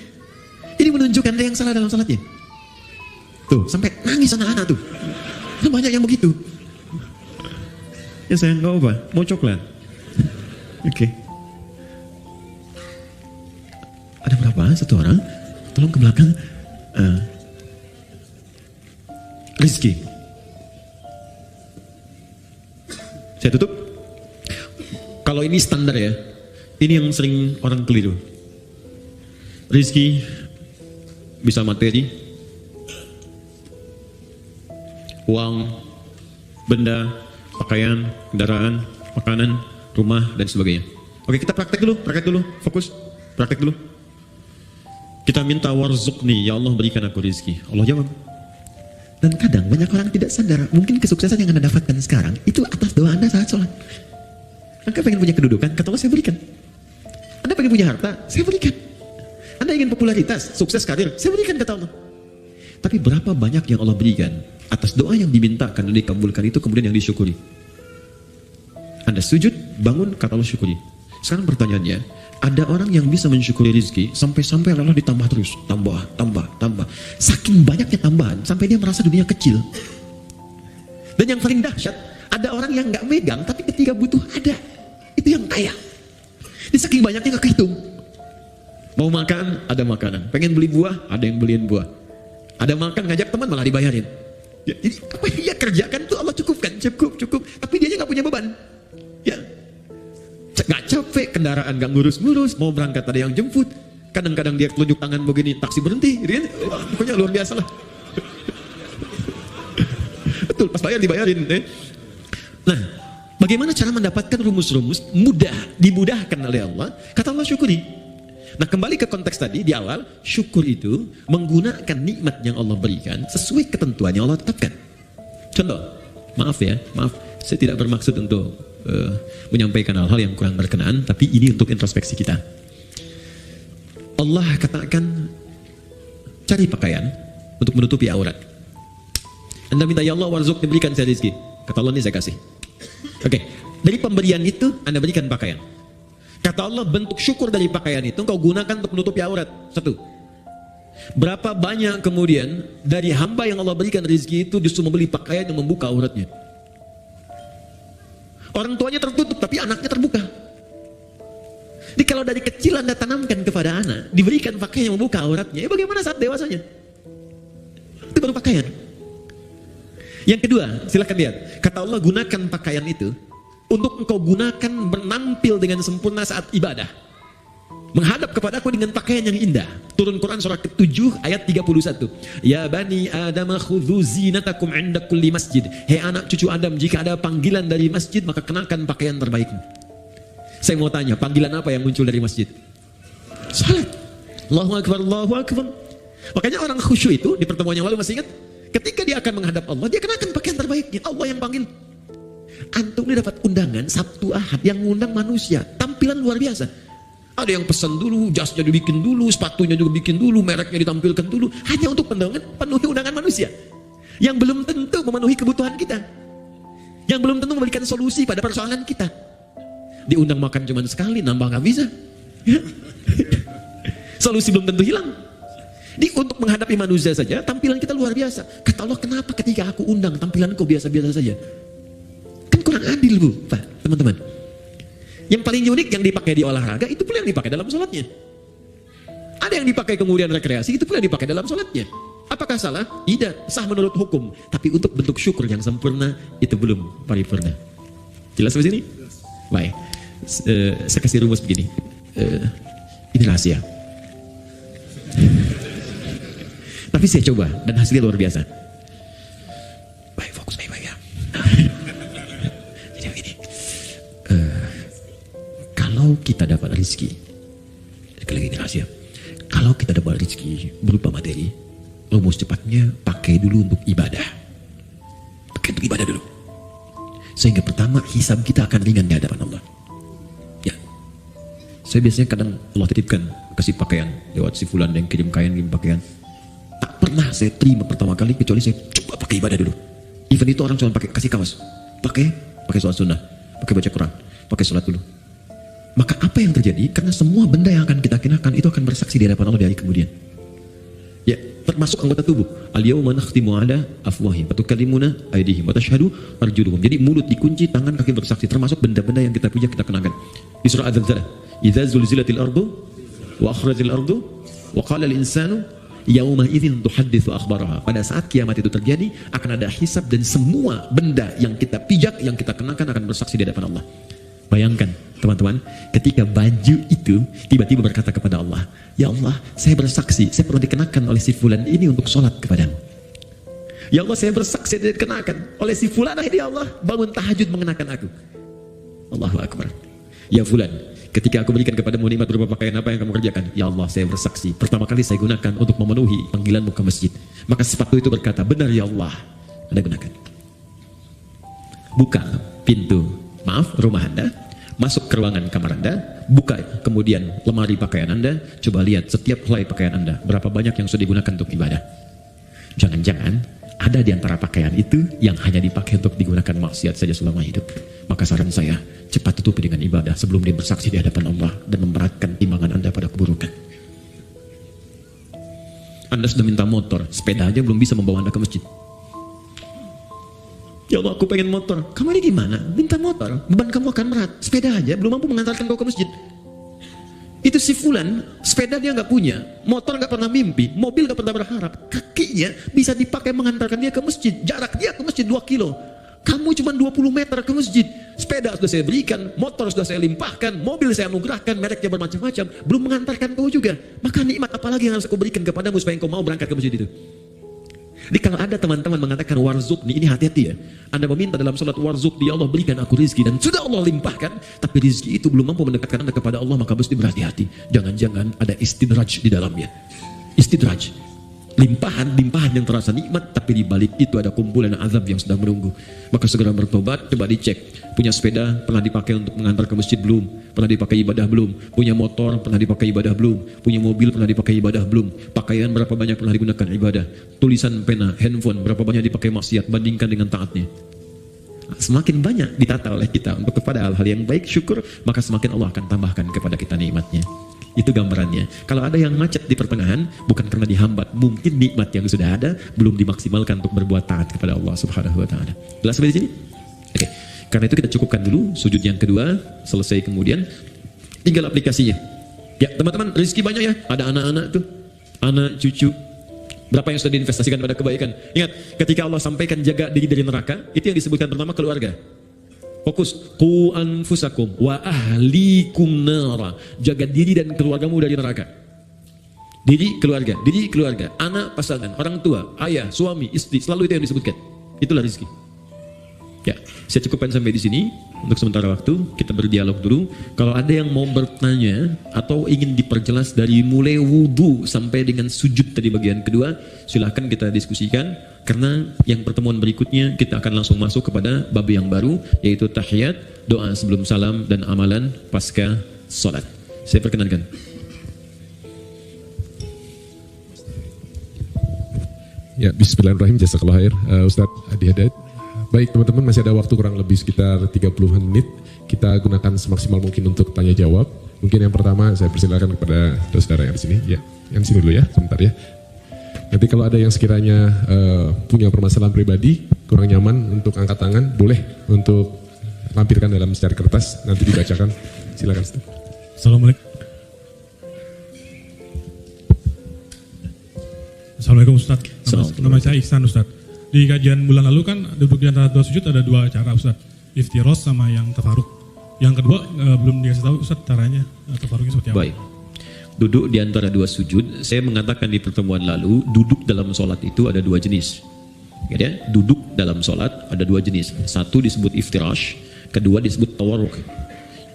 Ini menunjukkan ada yang salah dalam sholatnya. Tuh, sampai nangis anak-anak tuh. Itu banyak yang begitu. Ya sayang, gak apa, mau coklat. Oke. Ada berapa? 1 orang? Tolong ke belakang. Rizky. Saya tutup. Kalau ini standar ya. Ini yang sering orang keliru. Rizky bisa materi, uang, benda, pakaian, kendaraan, makanan, rumah, dan sebagainya. Oke, kita praktek dulu, fokus, praktek dulu. Kita minta warzuqni, ya Allah berikan aku rezeki. Allah jawab. Dan kadang banyak orang tidak sadar, mungkin kesuksesan yang Anda dapatkan sekarang, itu atas doa Anda saat sholat. Anda pengen punya kedudukan, kata Allah saya berikan. Anda pengen punya harta, saya berikan. Anda ingin popularitas, sukses karir, saya berikan, kata Allah. Tapi berapa banyak yang Allah berikan atas doa yang dimintakan dan dikabulkan itu kemudian yang disyukuri. Anda sujud, bangun, kata Allah syukuri. Sekarang pertanyaannya, ada orang yang bisa mensyukuri rezeki sampai-sampai Allah ditambah terus, tambah. Saking banyaknya tambahan sampai dia merasa dunia kecil. Dan yang paling dahsyat, ada orang yang nggak megang tapi ketika butuh ada. Itu yang kaya. Di saking banyaknya nggak kehitung. Mau makan, ada makanan. Pengen beli buah, ada yang beliin buah. Ada makan, ngajak teman malah dibayarin. Ya, jadi apa yang dia kerjakan tuh Allah cukupkan, cukup. Tapi dia aja nggak punya beban. Ya, nggak capek, kendaraan nggak ngurus-ngurus, mau berangkat ada yang jemput. Kadang-kadang dia telunjuk tangan begini, taksi berhenti, gitu kan? Wah, pokoknya luar biasa lah. Betul, pas bayar dibayarin. Nah, bagaimana cara mendapatkan rumus-rumus mudah, dimudahkan oleh Allah? Kata Allah syukuri. Nah, kembali ke konteks tadi di awal, syukur itu menggunakan nikmat yang Allah berikan sesuai ketentuan yang Allah tetapkan. Contoh, maaf, saya tidak bermaksud untuk menyampaikan hal-hal yang kurang berkenaan, tapi ini untuk introspeksi kita. Allah katakan, cari pakaian untuk menutupi aurat. Anda minta, ya Allah warzuq, diberikan saya rezeki. Kata Allah, ini saya kasih. Oke, dari pemberian itu Anda berikan pakaian. Kata Allah, bentuk syukur dari pakaian itu engkau gunakan untuk menutupi aurat. 1. Berapa banyak kemudian dari hamba yang Allah berikan rezeki itu justru membeli pakaian yang membuka auratnya. Orang tuanya tertutup tapi anaknya terbuka. Jadi kalau dari kecil Anda tanamkan kepada anak, diberikan pakaian yang membuka auratnya, bagaimana saat dewasanya? Itu baru pakaian. Yang kedua, silakan lihat. Kata Allah, gunakan pakaian itu untuk engkau gunakan menampil dengan sempurna saat ibadah. Menghadap kepadaku dengan pakaian yang indah. Turun Quran surah ke-7 ayat 31. Ya bani Adam khudhu zinatakum inda kulli masjid. Hei anak cucu Adam, jika ada panggilan dari masjid maka kenakan pakaian terbaikmu. Saya mau tanya, panggilan apa yang muncul dari masjid? Salat. Allahu Akbar, Allahu Akbar. Makanya orang khusyuk itu di pertemuan yang lalu masih ingat? Ketika dia akan menghadap Allah, dia kenakan pakaian terbaiknya. Allah yang panggil. Antum ini dapat undangan Sabtu Ahad yang ngundang manusia, tampilan luar biasa. Ada yang pesan dulu, jasnya dibikin dulu, sepatunya juga bikin dulu, mereknya ditampilkan dulu, hanya untuk penuhi undangan manusia yang belum tentu memenuhi kebutuhan kita, yang belum tentu memberikan solusi pada persoalan kita. Diundang makan cuma sekali, nambah nggak bisa. Ya. Solusi belum tentu hilang. Untuk menghadapi manusia saja, tampilan kita luar biasa. Kata Allah, kenapa ketika aku undang tampilanku biasa-biasa saja? Kan kurang adil, Bu, Pak, teman-teman. Yang paling unik yang dipakai di olahraga, itu pula yang dipakai dalam sholatnya. Ada yang dipakai kemudian rekreasi, itu pula yang dipakai dalam sholatnya. Apakah salah? Tidak, sah menurut hukum. Tapi untuk bentuk syukur yang sempurna, itu belum paripurna. Jelas sampai sini? Baik. Saya kasih rumus begini. Ini rahasia. Tapi saya coba dan hasilnya luar biasa. Baik, fokus baik-baik ya. Jadi begini. Kalau kita dapat rezeki, sekali lagi rahasia. Kalau kita dapat rezeki berupa materi, rumus cepatnya pakai dulu untuk ibadah. Pakai untuk ibadah dulu. Sehingga pertama hisab kita akan ringan di hadapan Allah. Ya. Saya biasanya kadang Allah titipkan kasih pakaian lewat si fulan yang kirim kain, kirim pakaian. Tak pernah saya terima pertama kali kecuali saya coba pakai ibadah dulu. Even itu orang cuma pakai kasih kawas, pakai sholat sunnah, pakai baca Quran, pakai sholat dulu. Maka apa yang terjadi? Karena semua benda yang akan kita kenakan itu akan bersaksi di hadapan Allah di hari kemudian. Ya, termasuk anggota tubuh. Al-yawma nakhtimu ala afwahihim wa tukallimuna aydihim wa tashhadu arjuluhum. Jadi mulut dikunci, tangan kaki bersaksi, termasuk benda-benda yang kita puja kita kenakan. Di surah Az-Zalzalah, idza zulzilatil ardu wa akhrajal ardu wa qala al-insanu yauma idzin tuhadditsu akhbaraha. Pada saat kiamat itu terjadi, akan ada hisab dan semua benda yang kita pijak, yang kita kenakan akan bersaksi di hadapan Allah. Bayangkan teman-teman, ketika baju itu tiba-tiba berkata kepada Allah, ya Allah, saya bersaksi, saya pernah dikenakan oleh si fulan ini untuk sholat kepadamu. Ya Allah, saya bersaksi dikenakan oleh si fulan ini, ya Allah, bangun tahajud mengenakan aku. Allahu Akbar. Ya fulan, ketika aku berikan kepadamu nikmat berupa pakaian apa yang kamu kerjakan, ya Allah, saya bersaksi, pertama kali saya gunakan untuk memenuhi panggilanmu ke masjid. Maka sepatu itu berkata, benar ya Allah, Anda gunakan. Buka pintu, rumah Anda, masuk ke ruangan kamar Anda, buka kemudian lemari pakaian Anda, coba lihat setiap helai pakaian Anda, berapa banyak yang sudah digunakan untuk ibadah. Jangan-jangan ada di antara pakaian itu yang hanya dipakai untuk digunakan maksiat saja selama hidup. Maka saran saya, cepat tutupi dengan ibadah sebelum dia bersaksi di hadapan Allah dan memberatkan timbangan Anda pada keburukan. Anda sudah minta motor, sepeda aja belum bisa membawa Anda ke masjid. Ya Allah, aku pengen motor. Kamu ini gimana? Minta motor, beban kamu akan berat. Sepeda aja belum mampu mengantarkan kau ke masjid. Itu si fulan, sepeda dia nggak punya, motor nggak pernah mimpi, mobil nggak pernah berharap. Kakinya bisa dipakai mengantarkan dia ke masjid. Jarak dia ke masjid 2 kilo. Kamu cuma 20 meter ke masjid. Sepeda sudah saya berikan, motor sudah saya limpahkan, mobil saya anugerahkan, mereknya bermacam-macam, belum mengantarkan kau juga. Maka nikmat apalagi yang harus aku berikan kepadamu supaya kau mau berangkat ke masjid itu? Jadi kalau ada teman-teman mengatakan warzukni, ini hati-hati ya. Anda meminta dalam salat warzukni, ya Allah berikan aku rizki, dan sudah Allah limpahkan, tapi rizki itu belum mampu mendekatkan Anda kepada Allah, maka mesti berhati-hati. Jangan-jangan ada istidraj di dalamnya. Istidraj, limpahan yang terasa nikmat, tapi di balik itu ada kumpulan azab yang sedang menunggu. Maka segera bertobat. Coba dicek, punya sepeda pernah dipakai untuk mengantar ke masjid belum? Pernah dipakai ibadah belum? Punya motor pernah dipakai ibadah belum? Punya mobil pernah dipakai ibadah belum? Pakaian berapa banyak pernah digunakan ibadah? Tulisan pena, handphone berapa banyak dipakai maksiat? Bandingkan dengan taatnya. Semakin banyak ditata oleh kita untuk kepada hal-hal yang baik, syukur, maka semakin Allah akan tambahkan kepada kita nikmatnya. Itu gambarannya. Kalau ada yang macet di pertengahan, bukan karena dihambat, mungkin nikmat yang sudah ada belum dimaksimalkan untuk berbuat taat kepada Allah Subhanahu wa taala. Jelas sampai di sini? Oke. Karena itu kita cukupkan dulu sujud yang kedua, selesai kemudian tinggal aplikasinya. Ya, teman-teman, rezeki banyak ya. Ada anak-anak tuh, anak cucu. Berapa yang sudah diinvestasikan pada kebaikan? Ingat, ketika Allah sampaikan jaga diri dari neraka, itu yang disebutkan pertama keluarga. Fokus, qu anfusakum wa ahlikum nara. Jaga diri dan keluargamu dari neraka. Diri keluarga, anak, pasangan, orang tua, ayah, suami, istri, selalu itu yang disebutkan. Itulah rezeki. Ya, saya cukupkan sampai di sini untuk sementara waktu. Kita berdialog dulu. Kalau ada yang mau bertanya atau ingin diperjelas dari mulai wudu sampai dengan sujud tadi bagian kedua, silahkan kita diskusikan. Karena yang pertemuan berikutnya kita akan langsung masuk kepada bab yang baru, yaitu tahiyat, doa sebelum salam, dan amalan pasca sholat. Saya perkenankan. Ya, bismillahirrahmanirrahim. Jazakallahu khair, Ustaz Adi Hadad. Baik teman-teman, masih ada waktu kurang lebih sekitar 30 menit. Kita gunakan semaksimal mungkin untuk tanya jawab. Mungkin yang pertama saya persilakan kepada saudara yang di sini. Ya, yang di sini dulu ya, sebentar ya. Nanti kalau ada yang sekiranya punya permasalahan pribadi, kurang nyaman untuk angkat tangan, boleh untuk lampirkan dalam secari kertas, nanti dibacakan. Silakan. Assalamualaikum. Assalamualaikum Ustaz. Nama saya Ihsan Ustaz. Di kajian bulan lalu kan duduk di antara dua sujud ada dua cara Ustaz. Iftiros sama yang tafaruk. Yang kedua belum dikasih tahu Ustaz caranya tafaruknya seperti apa. Baik. Duduk di antara dua sujud, saya mengatakan di pertemuan lalu, duduk dalam sholat itu ada dua jenis. Ya, duduk dalam sholat ada dua jenis. Satu disebut iftirash, kedua disebut tawarruk.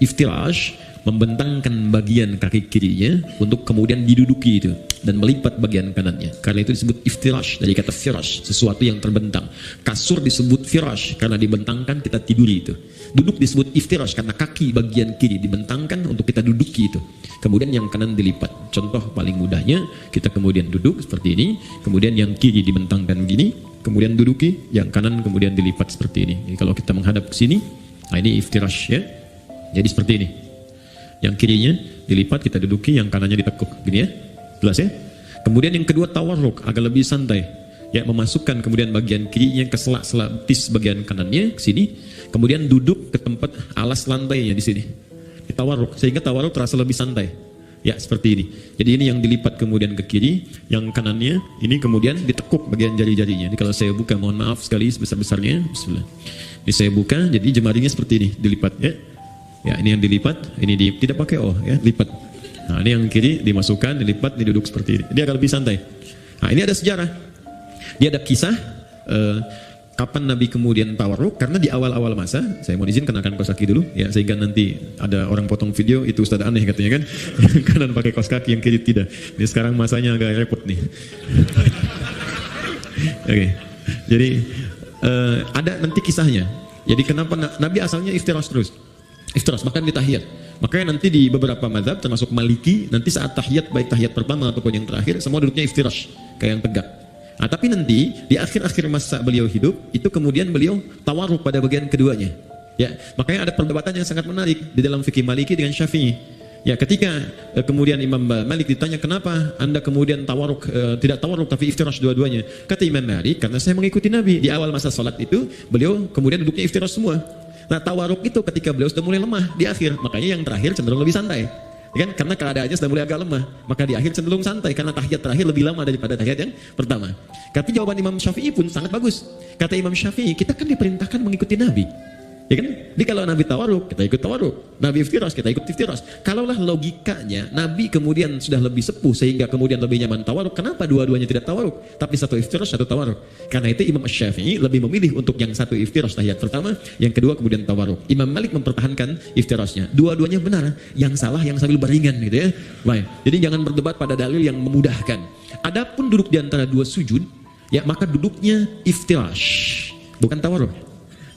Iftirash membentangkan bagian kaki kirinya untuk kemudian diduduki itu dan melipat bagian kanannya. Karena itu disebut iftirash dari kata firash, sesuatu yang terbentang. Kasur disebut firash karena dibentangkan kita tiduri itu. Duduk disebut iftirash karena kaki bagian kiri dibentangkan untuk kita duduki itu. Kemudian yang kanan dilipat. Contoh paling mudahnya, kita kemudian duduk seperti ini, kemudian yang kiri dibentangkan gini, kemudian duduki, yang kanan kemudian dilipat seperti ini. Jadi kalau kita menghadap ke sini, nah ini iftirash ya. Jadi seperti ini. Yang kirinya dilipat kita duduki, yang kanannya ditekuk, gini ya, jelas ya. Kemudian yang kedua tawarruk, agak lebih santai, ya, memasukkan kemudian bagian kirinya ke sela-sela betis bagian kanannya ke sini, kemudian duduk ke tempat alas lantainya di sini, di tawarruk, sehingga tawarruk terasa lebih santai, ya seperti ini. Jadi ini yang dilipat kemudian ke kiri, yang kanannya ini kemudian ditekuk bagian jari-jarinya. Ini kalau saya buka, mohon maaf sekali sebesar-besarnya, bismillah. Ini saya buka, jadi jemarinya seperti ini, dilipat ya. Ya, ini yang dilipat, ini tidak pakai ya, lipat. Nah, ini yang kiri dimasukkan, dilipat, diduduk seperti ini. Dia agak lebih santai. Nah, ini ada sejarah. Dia ada kisah kapan Nabi kemudian tawarruk, karena di awal-awal masa, saya mau izin kenakan kaos kaki dulu, ya, sehingga nanti ada orang potong video itu Ustaz aneh katanya kan, yang kanan pakai kaos kaki, yang kiri tidak. Ini sekarang masanya agak repot nih. Oke, jadi ada nanti kisahnya. Jadi kenapa Nabi asalnya iftirash terus? Iftirash, bahkan di tahiyat. Makanya nanti di beberapa mazhab termasuk Maliki, nanti saat tahiyat, baik tahiyat pertama ataupun yang terakhir, semua duduknya iftirash, kayak yang tegak. Nah, tapi nanti di akhir-akhir masa beliau hidup, itu kemudian beliau tawarruk pada bagian keduanya. Ya, makanya ada perdebatan yang sangat menarik di dalam fikih Maliki dengan Syafi'i. Ya, ketika kemudian Imam Malik ditanya kenapa Anda kemudian tawarruk, tidak tawarruk tapi iftirash dua-duanya. Kata Imam Malik, karena saya mengikuti Nabi di awal masa salat itu, beliau kemudian duduknya iftirash semua. Nah, tawarruk itu ketika beliau sudah mulai lemah di akhir, makanya yang terakhir cenderung lebih santai. Ya kan? Karena keadaannya sudah mulai agak lemah, maka di akhir cenderung santai karena tahiyat terakhir lebih lama daripada tahiyat yang pertama. Tapi jawaban Imam Syafi'i pun sangat bagus. Kata Imam Syafi'i, kita kan diperintahkan mengikuti Nabi. Ya kan? Jadi kalau Nabi tawarruk, kita ikut tawarruk. Nabi iftirash, kita ikut iftirash. Kalaulah logikanya Nabi kemudian sudah lebih sepuh sehingga kemudian lebih nyaman tawarruk, kenapa dua-duanya tidak tawarruk? Tapi satu iftirash, satu tawarruk. Karena itu Imam Syafi'i lebih memilih untuk yang satu iftirash tahiyat pertama, yang kedua kemudian tawarruk. Imam Malik mempertahankan iftirashnya. Dua-duanya benar, yang salah yang sambil beringan gitu ya. Baik. Jadi jangan berdebat pada dalil yang memudahkan. Adapun duduk di antara dua sujud, ya maka duduknya iftirash, bukan tawarruk.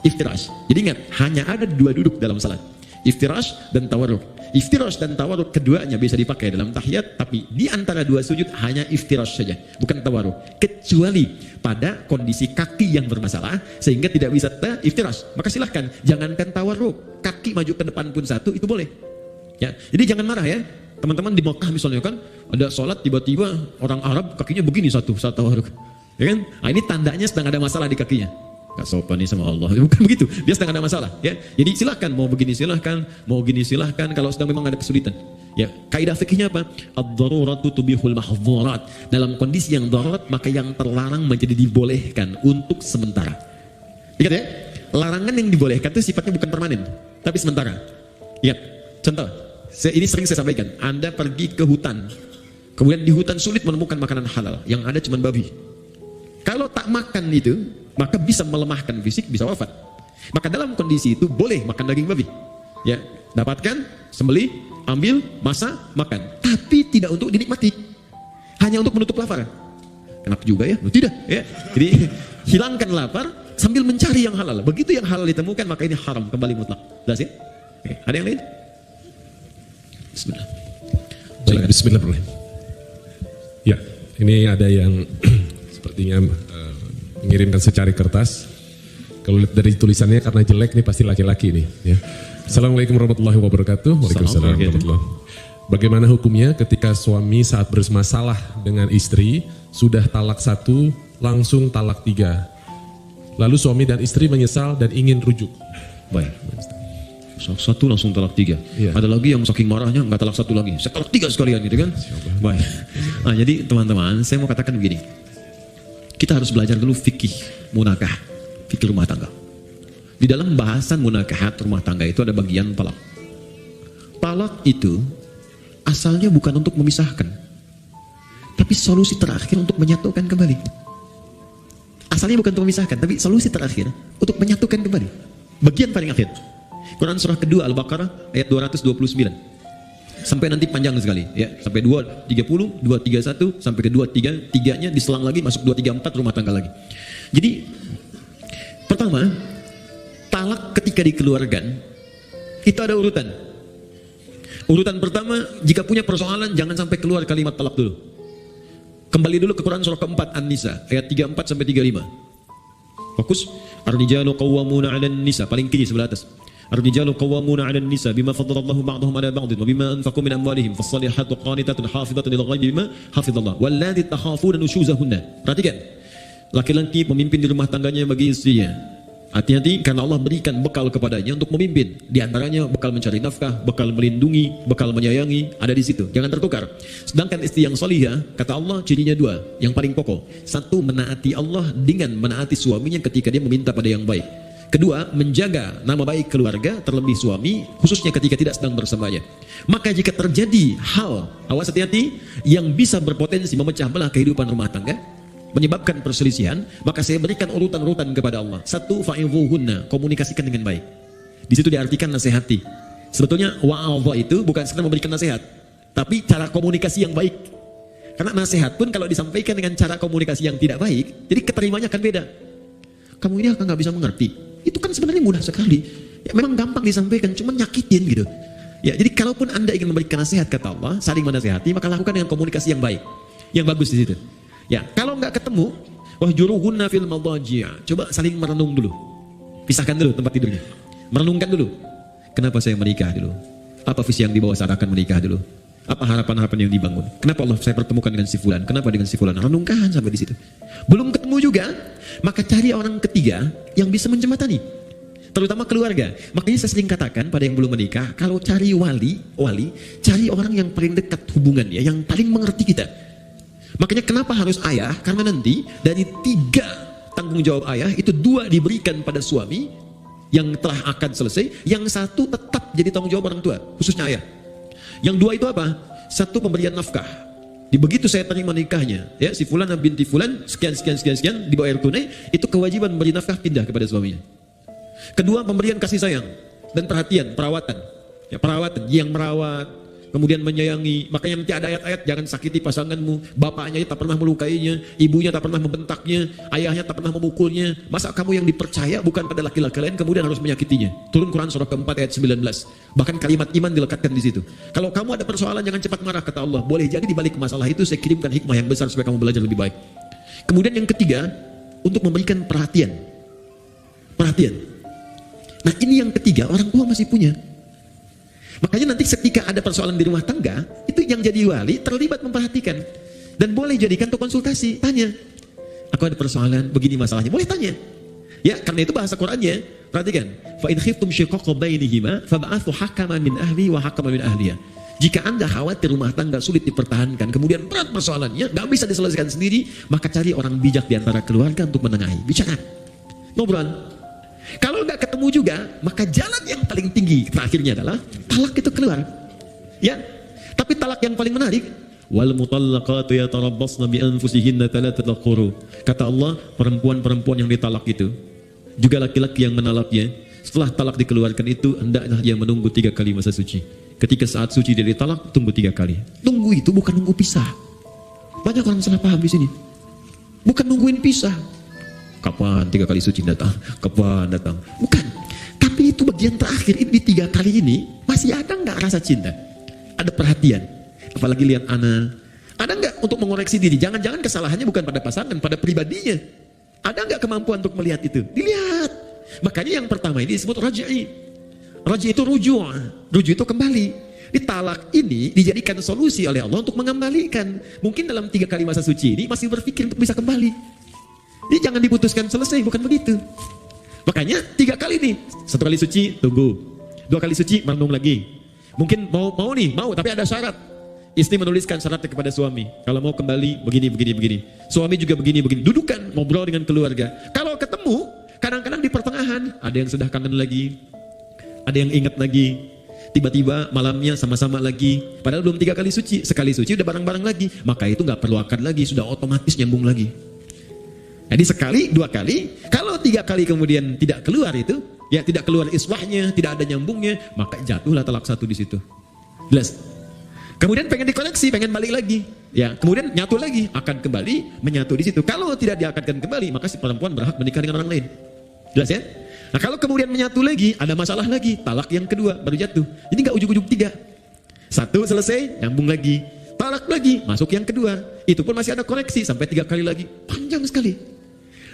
Iftirash. Jadi ingat, hanya ada dua duduk dalam salat. Iftirash dan tawarruk. Iftirash dan tawarruk keduanya bisa dipakai dalam tahiyat, tapi di antara dua sujud hanya iftirash saja, bukan tawarruk. Kecuali pada kondisi kaki yang bermasalah sehingga tidak bisa iftirash, maka silahkan jangankan tawarruk, kaki maju ke depan pun satu itu boleh. Ya, jadi jangan marah ya. Teman-teman di Mekah misalnya kan ada sholat tiba-tiba orang Arab kakinya begini satu saat tawarruk. Ya kan? Nah, ini tandanya sedang ada masalah di kakinya. Gak sopan nih sama Allah, bukan begitu, dia sedang ada masalah ya. Jadi silahkan mau begini silahkan, mau gini silahkan kalau sedang memang ada kesulitan ya. Kaidah fikihnya apa? Ad-daruratu tubihul mahdzurat. Dalam kondisi yang darurat maka yang terlarang menjadi dibolehkan untuk sementara. Ingat ya, larangan yang dibolehkan itu sifatnya bukan permanen tapi sementara. Ingat, contoh ini sering saya sampaikan, Anda pergi ke hutan, kemudian di hutan sulit menemukan makanan halal, yang ada cuma babi. Kalau tak makan itu maka bisa melemahkan fisik, bisa wafat. Maka dalam kondisi itu boleh makan daging babi. Ya, dapatkan, sembelih, ambil, masak, makan. Tapi tidak untuk dinikmati. Hanya untuk menutup lapar. Kenapa juga ya? Tidak, ya. Jadi hilangkan lapar sambil mencari yang halal. Begitu yang halal ditemukan maka ini haram kembali mutlak. Jelas ya? Oke, ada yang lain? Bismillah. Baik, bismillahirrahmanirrahim. Ya, ini ada yang sepertinya mengirimkan secari kertas. Kalau lihat dari tulisannya karena jelek nih pasti laki-laki nih. Ya. Assalamualaikum warahmatullahi wabarakatuh. Waalaikumsalam warahmatullahi wabarakatuh. Bagaimana hukumnya ketika suami saat bermasalah dengan istri sudah talak 1 langsung talak 3. Lalu suami dan istri menyesal dan ingin rujuk. Baik. 1 langsung talak 3. Iya. Ada lagi yang saking marahnya nggak talak 1 lagi. Saya talak 3 sekalian gitu kan. Baik. Nah, jadi teman-teman, saya mau katakan begini. Kita harus belajar dulu fikih munakah, fikih rumah tangga. Di dalam bahasan munakahat rumah tangga itu ada bagian talak. Talak itu asalnya bukan untuk memisahkan, tapi solusi terakhir untuk menyatukan kembali. Asalnya bukan untuk memisahkan, tapi solusi terakhir untuk menyatukan kembali. Bagian paling akhir. Quran surah kedua Al-Baqarah ayat 229. Sampai nanti panjang sekali, ya. Sampai 230, 231, sampai ke 233-nya diselang lagi masuk 234 rumah tangga lagi. Jadi pertama, talak ketika dikeluarkan itu ada urutan. Urutan pertama, jika punya persoalan jangan sampai keluar kalimat talak dulu. Kembali dulu ke Quran surah keempat An-Nisa ayat 34 sampai 35. Fokus. Ar-rijalu qawwamuna 'alan nisa, paling kiri sebelah atas. Ar-rijalu qawwamuna 'alan nisa bima faddalallahu ba'dahum 'ala ba'din wa bima anfaqu min amwalihim fas-salihatu qanitatun hafizatun lil ghaibi bima hafizallah wallati takhafuna nushuzahunna. Perhatikan. Laki-laki pemimpin di rumah tangganya bagi istrinya. Hati-hati karena Allah berikan bekal kepadanya untuk memimpin. Di antaranya bekal mencari nafkah, bekal melindungi, bekal menyayangi, ada di situ. Jangan tertukar. Sedangkan istri yang salihah, kata Allah cirinya 2, yang paling pokok. 1, menaati Allah dengan menaati suaminya ketika dia meminta pada yang baik. Kedua, menjaga nama baik keluarga, terlebih suami, khususnya ketika tidak sedang bersamanya. Maka jika terjadi hal, awas hati-hati, yang bisa berpotensi memecah belah kehidupan rumah tangga, menyebabkan perselisihan, maka saya berikan urutan-urutan kepada Allah. 1, fa'idhuhunna, komunikasikan dengan baik. Di situ diartikan nasihati. Sebetulnya wa'adha itu bukan sekedar memberikan nasihat, tapi cara komunikasi yang baik. Karena nasihat pun kalau disampaikan dengan cara komunikasi yang tidak baik, jadi keterimanya akan beda. Kamu ini akan nggak bisa mengerti. Itu kan sebenarnya mudah sekali. Ya, memang gampang disampaikan, cuma nyakitin gitu. Ya, jadi kalaupun Anda ingin memberikan nasihat kata Allah, saling menasihati, maka lakukan dengan komunikasi yang baik, yang bagus di situ. Ya, kalau nggak ketemu, wahjuruhunna fil madajia. Coba saling merenung dulu. Pisahkan dulu tempat tidurnya. Merenungkan dulu. Kenapa saya menikah dulu? Apa visi yang dibawa saat akan menikah dulu? Apa harapan-harapan yang dibangun? Kenapa Allah saya pertemukan dengan si fulan? Kenapa dengan si fulan? Renungkan sampai di situ. Belum ketemu juga, maka cari orang ketiga yang bisa menjembatani. Terutama keluarga. Makanya saya sering katakan pada yang belum menikah, kalau cari wali, cari orang yang paling dekat hubungannya, yang paling mengerti kita. Makanya kenapa harus ayah? Karena nanti dari 3 tanggung jawab ayah itu 2 diberikan pada suami yang telah akad selesai, yang 1 tetap jadi tanggung jawab orang tua, khususnya ayah. Yang 2 itu apa? 1 pemberian nafkah. Di begitu saya terima nikahnya, ya si fulan binti fulan sekian dibayar tunai, itu kewajiban memberi nafkah pindah kepada suaminya. Kedua, pemberian kasih sayang dan perhatian, perawatan. Ya, perawatan yang merawat, kemudian menyayangi. Makanya nanti ada ayat-ayat, jangan sakiti pasanganmu, bapaknya tak pernah melukainya, ibunya tak pernah membentaknya, ayahnya tak pernah memukulnya. Masa kamu yang dipercaya bukan pada laki-laki lain kemudian harus menyakitinya? Turun Quran surah keempat ayat 19. Bahkan kalimat iman dilekatkan di situ. Kalau kamu ada persoalan jangan cepat marah kata Allah. Boleh jadi di balik masalah itu saya kirimkan hikmah yang besar supaya kamu belajar lebih baik. Kemudian yang ketiga, untuk memberikan perhatian. Perhatian. Nah, ini yang ketiga orang tua masih punya. Makanya nanti ketika ada persoalan di rumah tangga, itu yang jadi wali terlibat memperhatikan. Dan boleh jadikan untuk konsultasi, tanya. Aku ada persoalan, begini masalahnya, boleh tanya. Ya, karena itu bahasa Qur'annya. Perhatikan. Fa in khiftum shiqaqa bainihima fab'athu hakaman min ahli wa hakaman min ahliya. Jika Anda khawatir rumah tangga sulit dipertahankan, kemudian berat persoalannya, nggak bisa diselesaikan sendiri, maka cari orang bijak di antara keluarga untuk menengahi. Bicara. Ngobrol. Kalau nggak ketemu juga, maka jalan yang paling tinggi terakhirnya adalah talak itu keluar. Ya, tapi talak yang paling menarik, wal mutallaqatu yatarabbasna bi anfusihinna thalathata quru. Kata Allah, perempuan-perempuan yang ditalak itu, juga laki-laki yang menalaknya, setelah talak dikeluarkan itu hendaklah dia menunggu 3 kali masa suci. Ketika saat suci dia ditalak, tunggu 3 kali. Tunggu itu bukan nunggu pisah. Banyak orang salah paham di sini. Bukan nungguin pisah. Kapan 3 kali suci datang? Kapan datang? Bukan. Tapi itu bagian terakhir, ini di 3 kali ini masih ada nggak rasa cinta? Ada perhatian. Apalagi lihat anak. Ada nggak untuk mengoreksi diri? Jangan-jangan kesalahannya bukan pada pasangan, pada pribadinya. Ada nggak kemampuan untuk melihat itu? Dilihat. Makanya yang pertama ini disebut raj'i. Raj'i itu rujuk. Rujuk itu kembali. Di talak ini dijadikan solusi oleh Allah untuk mengembalikan. Mungkin dalam 3 kali masa suci ini masih berpikir untuk bisa kembali. Jadi jangan diputuskan selesai, bukan begitu. Makanya 3 kali nih. 1 kali suci, tunggu. 2 kali suci, merenung lagi. Mungkin mau tapi ada syarat. Istri menuliskan syaratnya kepada suami. Kalau mau kembali, begini. Suami juga begini. Dudukan, ngobrol dengan keluarga. Kalau ketemu, kadang-kadang di pertengahan, ada yang sudah kangen lagi. Ada yang ingat lagi. Tiba-tiba malamnya sama-sama lagi. Padahal belum 3 kali suci. Sekali suci udah bareng-bareng lagi. Maka itu gak perlu akad lagi. Sudah otomatis nyambung lagi. Jadi sekali, 2 kali. Kalau 3 kali kemudian tidak keluar itu, ya tidak keluar iswahnya, tidak ada nyambungnya, maka jatuhlah talak 1 di situ. Jelas? Kemudian pengen dikoneksi, pengen balik lagi. Ya, kemudian nyatu lagi, akan kembali menyatu di situ. Kalau tidak diakadkan kembali, maka si perempuan berhak menikah dengan orang lain. Jelas ya? Nah, kalau kemudian menyatu lagi, ada masalah lagi, talak yang kedua baru jatuh. Ini nggak ujuk-ujuk 3. 1 selesai, nyambung lagi. Talak lagi, masuk yang kedua. Itu pun masih ada koreksi sampai 3 kali lagi. Panjang sekali.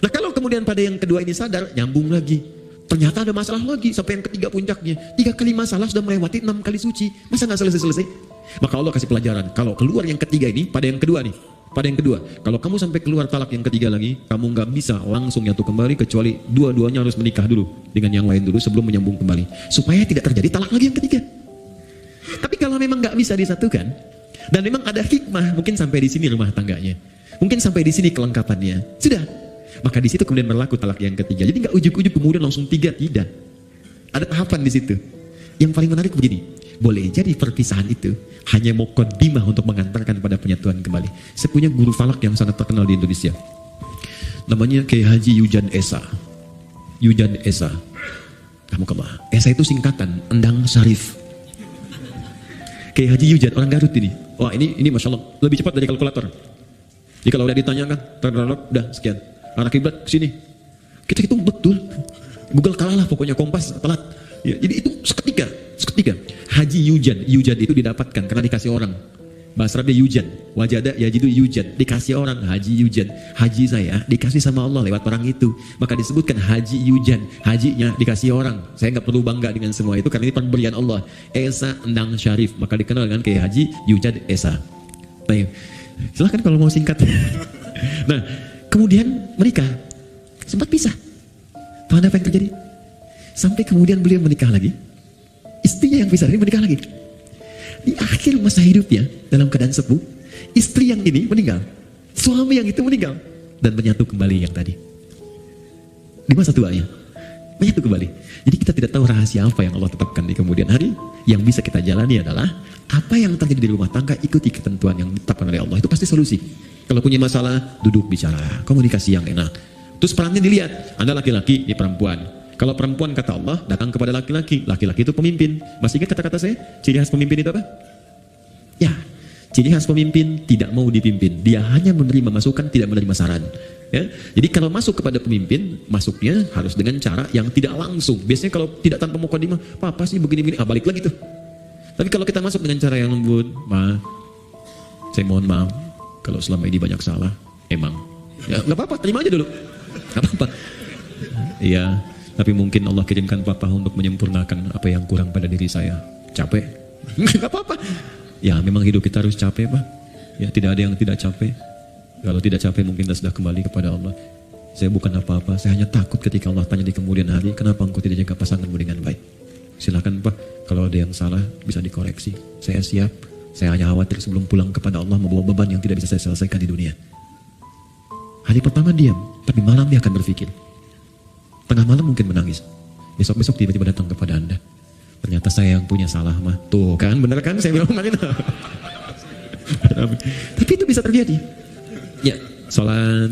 Nah, kalau kemudian pada yang kedua ini sadar, nyambung lagi. Ternyata ada masalah lagi sampai yang ketiga puncaknya. 3 kali masalah sudah melewati 6 kali suci. Masa nggak selesai-selesai? Maka Allah kasih pelajaran. Kalau keluar yang ketiga ini, pada yang kedua nih. Pada yang kedua, kalau kamu sampai keluar talak yang ketiga lagi, kamu nggak bisa langsung nyatu kembali kecuali dua-duanya harus menikah dulu dengan yang lain dulu sebelum menyambung kembali, supaya tidak terjadi talak lagi yang ketiga. Tapi kalau memang nggak bisa disatukan dan memang ada hikmah, mungkin sampai di sini rumah tangganya, mungkin sampai di sini kelengkapannya, sudah. Maka di situ kemudian berlaku talak yang ketiga. Jadi nggak ujuk-ujuk kemudian langsung 3, tidak. Ada tahapan di situ. Yang paling menarik begini, boleh jadi perpisahan itu hanya muqaddimah untuk mengantarkan pada penyatuan kembali. Saya punya guru falak yang sangat terkenal di Indonesia. Namanya Kiai Haji Yujan Esa. Yujan Esa. Kamu kemana? Esa itu singkatan Endang Syarif. Kiai Haji Yujan, orang Garut ini. Wah, ini Masya Allah lebih cepat dari kalkulator. Jadi kalau udah ditanyakan, udah sekian. Arah kiblat sini. Kita hitung betul. Google kalah lah pokoknya, Kompas telat. Ya, jadi itu seketika. Haji Yujan itu didapatkan karena dikasih orang. Bahasa Arabnya Yujan, wajada yajidu Yujan, dikasih orang Haji Yujan. Haji saya dikasih sama Allah lewat orang itu, maka disebutkan Haji Yujan. Hajinya dikasih orang. Saya nggak perlu bangga dengan semua itu karena ini pemberian Allah. Esa Endang Syarif, maka dikenal dengan Kiai Haji Yujan Esa. Nah, silahkan kalau mau singkat. Nah, kemudian mereka sempat pisah. Tahu apa yang terjadi? Sampai kemudian beliau menikah lagi. Istrinya yang pisah ini menikah lagi. Di akhir masa hidupnya dalam keadaan sepuh, istri yang ini meninggal, suami yang itu meninggal, dan menyatu kembali yang tadi. Di masa tuanya menyatu kembali. Jadi kita tidak tahu rahasia apa yang Allah tetapkan di kemudian hari. Yang bisa kita jalani adalah apa yang terjadi di rumah tangga, ikuti ketentuan yang ditetapkan oleh Allah. Itu pasti solusi. Kalau punya masalah, duduk bicara, komunikasi yang enak. Terus perannya dilihat, Anda laki-laki, ini perempuan. Kalau perempuan kata Allah datang kepada laki-laki, laki-laki itu pemimpin. Masih ingat kata-kata saya? Ciri khas pemimpin itu apa? Ya, ciri khas pemimpin tidak mau dipimpin. Dia hanya menerima masukan, tidak menerima saran. Ya, jadi kalau masuk kepada pemimpin, masuknya harus dengan cara yang tidak langsung. Biasanya kalau tidak tanpa mukadimah, apa sih begini-begini, balik lagi tuh. Tapi kalau kita masuk dengan cara yang lembut, saya mohon maaf kalau selama ini banyak salah, emang. Ya, nggak apa-apa, terima aja dulu. Nggak apa-apa. Iya. Tapi mungkin Allah kirimkan papa untuk menyempurnakan apa yang kurang pada diri saya. Capek? Gak apa-apa. Ya memang hidup kita harus capek, Pak. Ya tidak ada yang tidak capek. Kalau tidak capek mungkin kita sudah kembali kepada Allah. Saya bukan apa-apa, saya hanya takut ketika Allah tanya di kemudian hari, kenapa engkau tidak jaga pasanganmu dengan baik? Silakan Pak, kalau ada yang salah bisa dikoreksi. Saya siap. Saya hanya khawatir sebelum pulang kepada Allah membawa beban yang tidak bisa saya selesaikan di dunia. Hari pertama diam, tapi malam dia akan berpikir. Tengah malam mungkin menangis. Besok-besok tiba-tiba datang kepada Anda. Ternyata saya yang punya salah mah. Tuh kan, bener kan saya bilang kemarin. Tapi itu bisa terjadi. Ya, sholat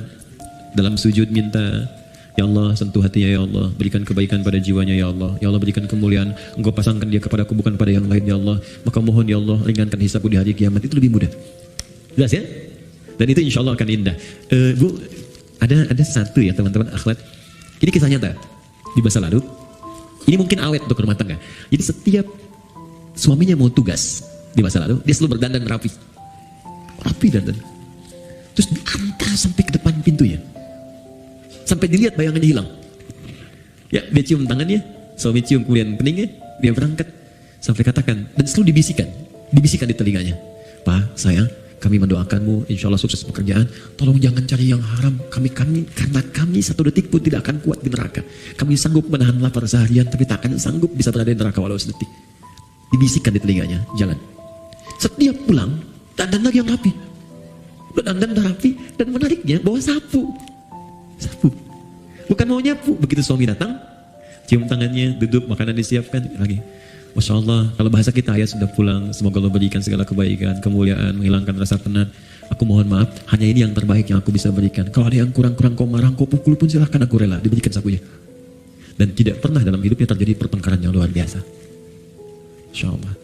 dalam sujud minta, ya Allah sentuh hatinya ya Allah, berikan kebaikan pada jiwanya ya Allah berikan kemuliaan, engkau pasangkan dia kepadaku bukan pada yang lain ya Allah, maka mohon ya Allah ringankan hisabku di hari kiamat. Itu lebih mudah. Jelas ya? Dan itu insya Allah akan indah. Bu, ada satu ya teman-teman akhlak. Ini kisah nyata di masa lalu. Ini mungkin awet untuk rumah tangga. Jadi setiap suaminya mau tugas di masa lalu, dia selalu berdandan rapi dandan. Terus diantar sampai ke depan pintunya, sampai dilihat bayangannya hilang. Ya, dia cium tangannya, suami cium kemudian keningnya, dia berangkat. Sampai katakan, dan selalu dibisikkan di telinganya. Pak, sayang, kami mendoakanmu, insya Allah sukses pekerjaan. Tolong jangan cari yang haram. Karena kami satu detik pun tidak akan kuat di neraka. Kami sanggup menahan lapar seharian, tapi tak akan sanggup bisa berada di neraka walau sedetik. Dibisikkan di telinganya, jalan. Setiap pulang, dandan lagi yang rapi. Dandan rapi, dan menariknya bawa sapu. Bukan mau nyapu. Begitu suami datang, cium tangannya, duduk, makanan disiapkan lagi. Masya Allah, kalau bahasa kita, ayah sudah pulang, semoga Allah berikan segala kebaikan, kemuliaan, menghilangkan rasa penat. Aku mohon maaf, hanya ini yang terbaik yang aku bisa berikan. Kalau ada yang kurang-kurang kau marah, kau pukul pun silahkan, aku rela. Diberikan sapunya. Dan tidak pernah dalam hidupnya terjadi pertengkaran yang luar biasa. Masya Allah.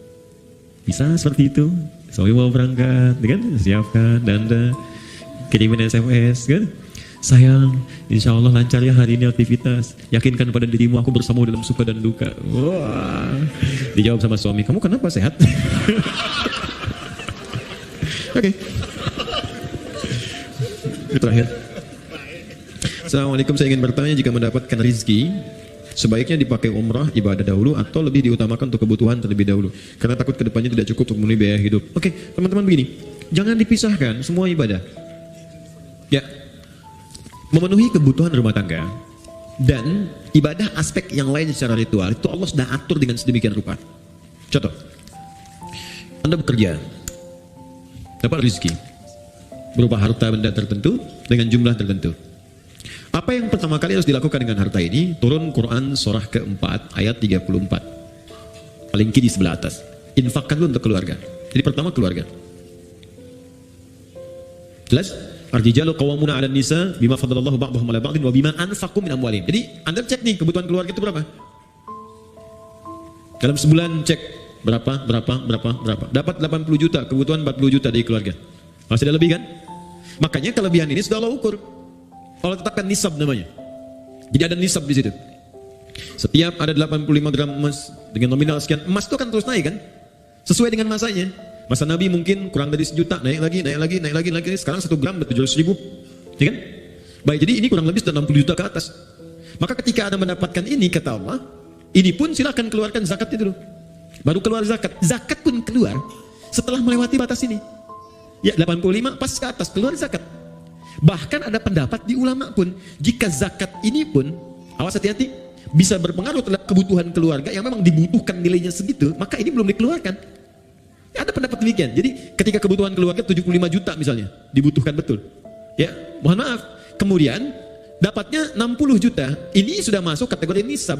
Bisa seperti itu. Suami mau berangkat, kan? Siapkan, danda, kirimin SMS, kan? Sayang, insya Allah lancar ya hari ini aktivitas. Yakinkan pada dirimu aku bersama dalam suka dan duka. Wah, dijawab sama suami, kamu kenapa sehat? Oke. Itu terakhir. Assalamualaikum, saya ingin bertanya, jika mendapatkan rezeki, sebaiknya dipakai umrah ibadah dahulu atau lebih diutamakan untuk kebutuhan terlebih dahulu? Karena takut kedepannya tidak cukup untuk memenuhi biaya hidup. Oke, teman-teman begini, jangan dipisahkan semua ibadah. Ya. Memenuhi kebutuhan rumah tangga dan ibadah aspek yang lain secara ritual itu Allah sudah atur dengan sedemikian rupa. Contoh, Anda bekerja, dapat rezeki berupa harta benda tertentu dengan jumlah tertentu. Apa yang pertama kali harus dilakukan dengan harta ini? Turun Quran surah keempat ayat 34, paling kiri sebelah atas. Infakkan dulu untuk keluarga. Jadi pertama keluarga. Jelas? Ar-rijalu qawwamuna 'alan nisa bima faddalallahu ba'dahum 'ala ba'din wa bima anfaqu min amwalihim. Jadi Anda cek nih kebutuhan keluarga itu berapa? Dalam sebulan cek berapa. Dapat 80 juta, kebutuhan 40 juta dari keluarga. Masih ada lebih kan? Makanya kelebihan ini sudah Allah ukur. Allah tetapkan nisab namanya. Jadi ada nisab di situ. Setiap ada 85 gram emas dengan nominal sekian, emas itu akan terus naik kan? Sesuai dengan masanya. Masa Nabi mungkin kurang dari 1 juta, naik lagi. Sekarang 1 gram udah 700.000, ya kan? Baik, jadi ini kurang lebih sudah 60 juta ke atas. Maka ketika Anda mendapatkan ini, kata Allah, ini pun silakan keluarkan zakatnya dulu. Baru keluar zakat. Zakat pun keluar setelah melewati batas ini. Ya, 85 pas ke atas keluar zakat. Bahkan ada pendapat di ulama pun, jika zakat ini pun, awas hati-hati, bisa berpengaruh terhadap kebutuhan keluarga yang memang dibutuhkan nilainya segitu, maka ini belum dikeluarkan. Ada pendapat demikian. Jadi ketika kebutuhan keluarga 75 juta misalnya dibutuhkan betul, ya mohon maaf, kemudian dapatnya 60 juta, ini sudah masuk kategori nisab.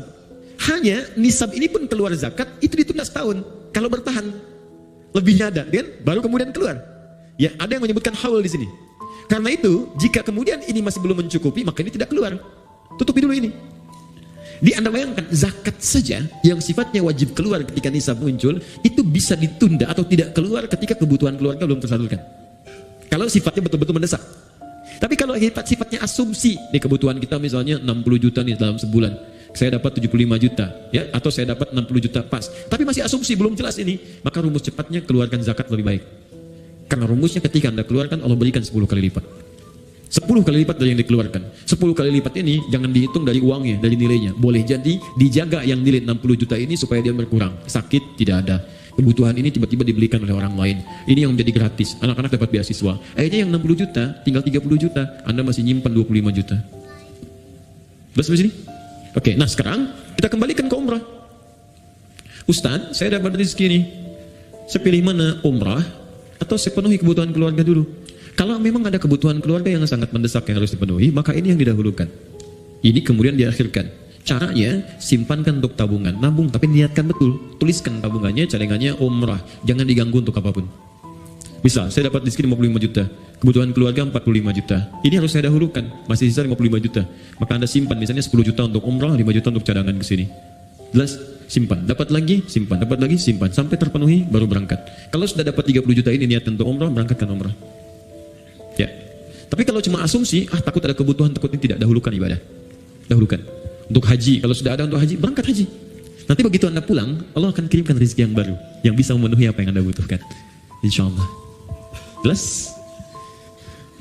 Hanya nisab ini pun keluar zakat itu ditunda setahun. Kalau bertahan lebihnya ada, kan? Baru kemudian keluar. Ya, ada yang menyebutkan haul di sini. Karena itu jika kemudian ini masih belum mencukupi, maka ini tidak keluar. Tutupi dulu ini. Di Anda bayangkan, zakat saja yang sifatnya wajib keluar ketika nisab muncul, itu bisa ditunda atau tidak keluar ketika kebutuhan keluarga belum tersalurkan. Kalau sifatnya betul-betul mendesak. Tapi kalau sifatnya asumsi, nih kebutuhan kita misalnya 60 juta nih dalam sebulan, saya dapat 75 juta, ya, atau saya dapat 60 juta pas. Tapi masih asumsi, belum jelas ini, maka rumus cepatnya keluarkan zakat lebih baik. Karena rumusnya ketika Anda keluarkan, Allah berikan 10 kali lipat. 10 kali lipat dari yang dikeluarkan. 10 kali lipat ini jangan dihitung dari uangnya, dari nilainya. Boleh jadi dijaga yang nilai 60 juta ini supaya dia berkurang. Sakit tidak ada. Kebutuhan ini tiba-tiba dibelikan oleh orang lain. Ini yang menjadi gratis. Anak-anak dapat beasiswa. Akhirnya yang 60 juta tinggal 30 juta. Anda masih nyimpan 25 juta. Terus di sini? Oke, nah sekarang kita kembalikan ke umrah. Ustaz, saya dapat rezeki nih. Saya pilih mana, umrah atau saya penuhi kebutuhan keluarga dulu? Kalau memang ada kebutuhan keluarga yang sangat mendesak yang harus dipenuhi, maka ini yang didahulukan. Ini kemudian diakhirkan. Caranya, simpankan untuk tabungan. Nabung, tapi niatkan betul. Tuliskan tabungannya, cadangannya umrah. Jangan diganggu untuk apapun. Misal, saya dapat rezeki 55 juta. Kebutuhan keluarga 45 juta. Ini harus saya dahulukan. Masih sisa 55 juta. Maka Anda simpan, misalnya 10 juta untuk umrah, 5 juta untuk cadangan ke sini. Jelas? Simpan. Dapat lagi, simpan. Dapat lagi, simpan. Sampai terpenuhi, baru berangkat. Kalau sudah dapat 30 juta ini niatkan untuk umrah, berangkatkan umrah. Ya, tapi kalau cuma asumsi, takut ada kebutuhan, takut ini, tidak, dahulukan ibadah. Dahulukan. Untuk haji, kalau sudah ada untuk haji, berangkat haji. Nanti begitu Anda pulang, Allah akan kirimkan rezeki yang baru, yang bisa memenuhi apa yang Anda butuhkan. Insya Allah. Jelas?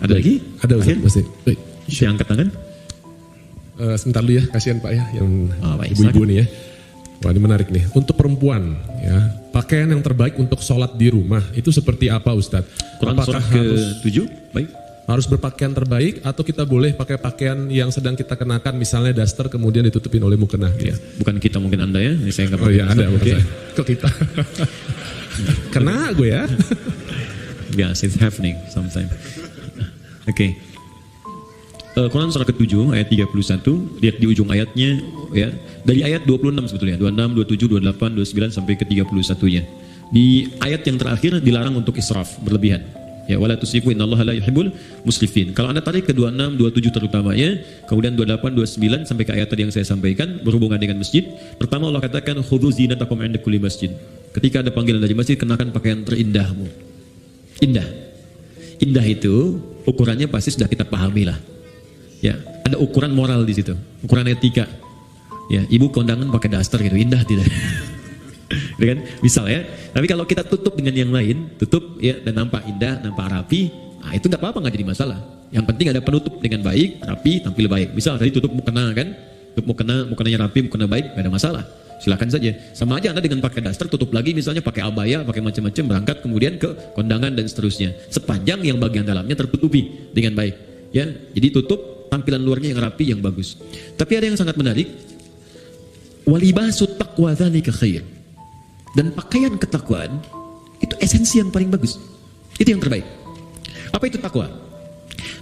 Ada lagi? Ada, Ustaz. Masih. Baik. Saya angkat tangan. Sebentar dulu ya, kasihan Pak ya, yang baik, ibu-ibu nih ya. Wah ini menarik nih. Untuk perempuan ya, pakaian yang terbaik untuk sholat di rumah itu seperti apa Ustadz? Quran Apakah surah ke-7, baik. harus berpakaian terbaik atau kita boleh pakai pakaian yang sedang kita kenakan, misalnya daster kemudian ditutupin oleh mukena? Ya, bukan kita mungkin Anda ya, saya nggak Oh iya ada, bukan Oke. saya. Kok kita? Kena gue ya. Yes, it's happening sometimes. Oke. Quran surah ke-7 ayat 31, lihat di ujung ayatnya ya. Dari ayat 26 sebetulnya, 26, 27, 28, 29 sampai ke 31-nya. Di ayat yang terakhir dilarang untuk israf, berlebihan. Ya, wala tusifu innallaha la yuhibbul musrifin. Kalau Anda tarik ke 26, 27 terutamanya, kemudian 28, 29 sampai ke ayat tadi yang saya sampaikan berhubungan dengan masjid. Pertama Allah katakan khudzu zinatakum 'inda kulli masjid. Ketika ada panggilan dari masjid, kenakan pakaian terindahmu. Indah. Indah itu ukurannya pasti sudah kita pahami lah. Ya, ada ukuran moral di situ, ukuran etika. Ya, ibu kondangan pakai daster gitu, indah tidak? Gitu kan? Misal ya. Tapi kalau kita tutup dengan yang lain, tutup ya dan nampak indah, nampak rapi, nah itu nggak apa-apa, nggak jadi masalah. Yang penting ada penutup dengan baik, rapi, tampil baik. Misal tadi tutup mukena kan, tutup mukenanya rapi, mukena baik, nggak ada masalah. Silakan saja. Sama aja Anda dengan pakai daster, tutup lagi misalnya pakai abaya, pakai macam-macam, berangkat kemudian ke kondangan dan seterusnya. Sepanjang yang bagian dalamnya tertutupi dengan baik. Ya, jadi tutup tampilan luarnya yang rapi, yang bagus. Tapi ada yang sangat menarik. Walibasut taqwa dzalika khair. Dan pakaian ketakwaan itu esensi yang paling bagus. Itu yang terbaik. Apa itu takwa?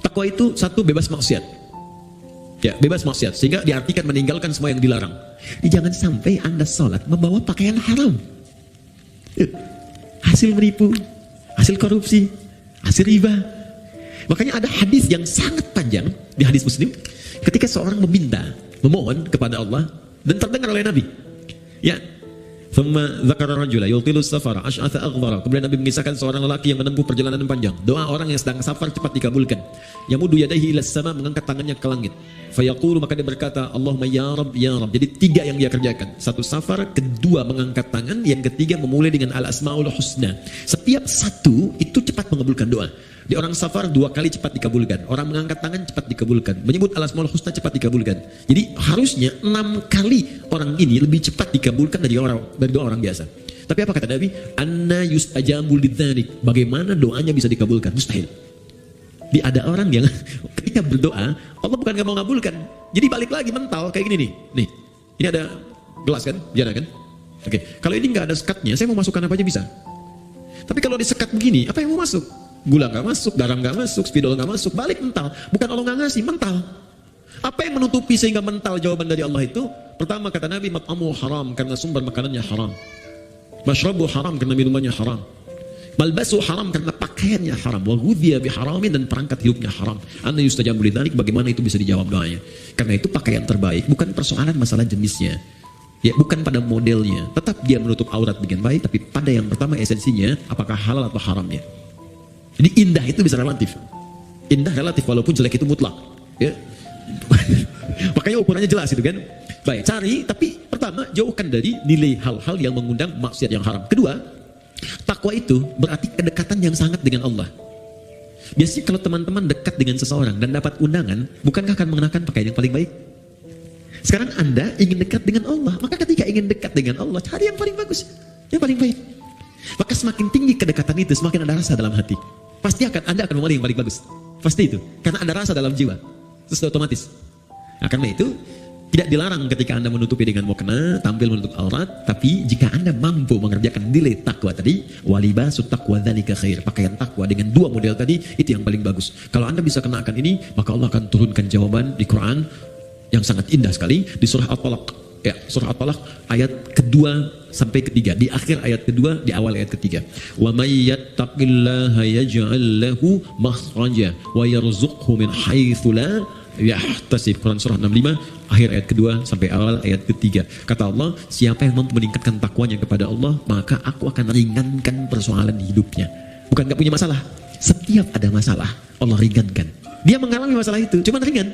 Takwa itu satu, bebas maksiat. Ya, bebas maksiat. Sehingga diartikan meninggalkan semua yang dilarang. Jangan sampai Anda sholat membawa pakaian haram. Hasil menipu, hasil korupsi, hasil riba. Makanya ada hadis yang sangat panjang di hadis Muslim, ketika seorang memohon kepada Allah dan terdengar oleh Nabi. Ya, thumma dzakara rajula yutilu safara ash'atha aghdara. Kemudian Nabi mengisahkan seorang lelaki yang menempuh perjalanan panjang. Doa orang yang sedang safar cepat dikabulkan. Yamudu yadayhi ila sama, mengangkat tangannya ke langit. Fayaqulu, maka dia berkata, Allahumma ya Rabb ya Rabb. Jadi tiga yang dia kerjakan. Satu safar, kedua mengangkat tangan, yang ketiga memulai dengan al-asmaul husna. Setiap satu itu cepat mengabulkan doa. Di orang safar 2 kali cepat dikabulkan, orang mengangkat tangan cepat dikabulkan, menyebut al-asmaul husna cepat dikabulkan. Jadi harusnya 6 kali orang ini lebih cepat dikabulkan dari doa orang biasa. Tapi apa kata Nabi? Anna yustajabu lidzalik. Bagaimana doanya bisa dikabulkan? Mustahil. Ada orang yang ketika berdoa Allah bukan gak mau ngabulkan, jadi balik lagi mental kayak gini nih. Ini ada gelas kan, biar kan? Oke, kalau ini nggak ada sekatnya, saya mau masukkan apa aja bisa. Tapi kalau disekat begini, apa yang mau masuk? Gula nggak masuk, garam nggak masuk, spidol nggak masuk, balik mental. Bukan Allah nggak ngasih, mental. Apa yang menutupi sehingga mental jawaban dari Allah itu? Pertama kata Nabi, mat'amu haram, karena sumber makanannya haram. Mashrabu haram, karena minumannya haram. Malbasu haram, karena pakaiannya haram. Wa ghudhiya biharamin, dan perangkat hidupnya haram. Anna yustajabu lidzalik, bagaimana itu bisa dijawab doanya? Karena itu pakaian terbaik bukan persoalan masalah jenisnya. Ya, bukan pada modelnya. Tetap dia menutup aurat dengan baik, tapi pada yang pertama esensinya, apakah halal atau haramnya. Jadi indah itu bisa relatif. Indah relatif, walaupun jelek itu mutlak. Ya. Makanya ukurannya jelas itu kan. Baik, cari, tapi pertama jauhkan dari nilai hal-hal yang mengundang maksiat yang haram. Kedua, takwa itu berarti kedekatan yang sangat dengan Allah. Biasanya kalau teman-teman dekat dengan seseorang dan dapat undangan, bukankah akan mengenakan pakaian yang paling baik? Sekarang Anda ingin dekat dengan Allah, maka ketika ingin dekat dengan Allah, cari yang paling bagus, yang paling baik. Maka semakin tinggi kedekatan itu, semakin ada rasa dalam hati. Pasti Anda akan memilih yang paling bagus. Pasti itu, karena ada rasa dalam jiwa. Terus otomatis. Nah, karena itu tidak dilarang ketika Anda menutupi dengan mukena, tampil menutup aurat, tapi jika Anda mampu mengerjakan nilai takwa tadi, walibasut taqwa dzalika khair. Pakaian takwa dengan 2 model tadi, itu yang paling bagus. Kalau Anda bisa kenakan ini, maka Allah akan turunkan jawaban di Quran yang sangat indah sekali di surah At-Talaq. Ya, surah At-Talaq ayat kedua sampai ketiga, di akhir ayat kedua, di awal ayat ketiga. Wa may yattaqillaha yaj'al lahu makhraja wa yarzuqhu min haitsu la yahtasib. Quran surah 65 akhir ayat kedua sampai awal ayat ketiga. Kata Allah, siapa yang mampu meningkatkan takwanya kepada Allah, maka aku akan ringankan persoalan di hidupnya. Bukan gak punya masalah, setiap ada masalah Allah ringankan. Dia mengalami masalah itu, cuman ringan.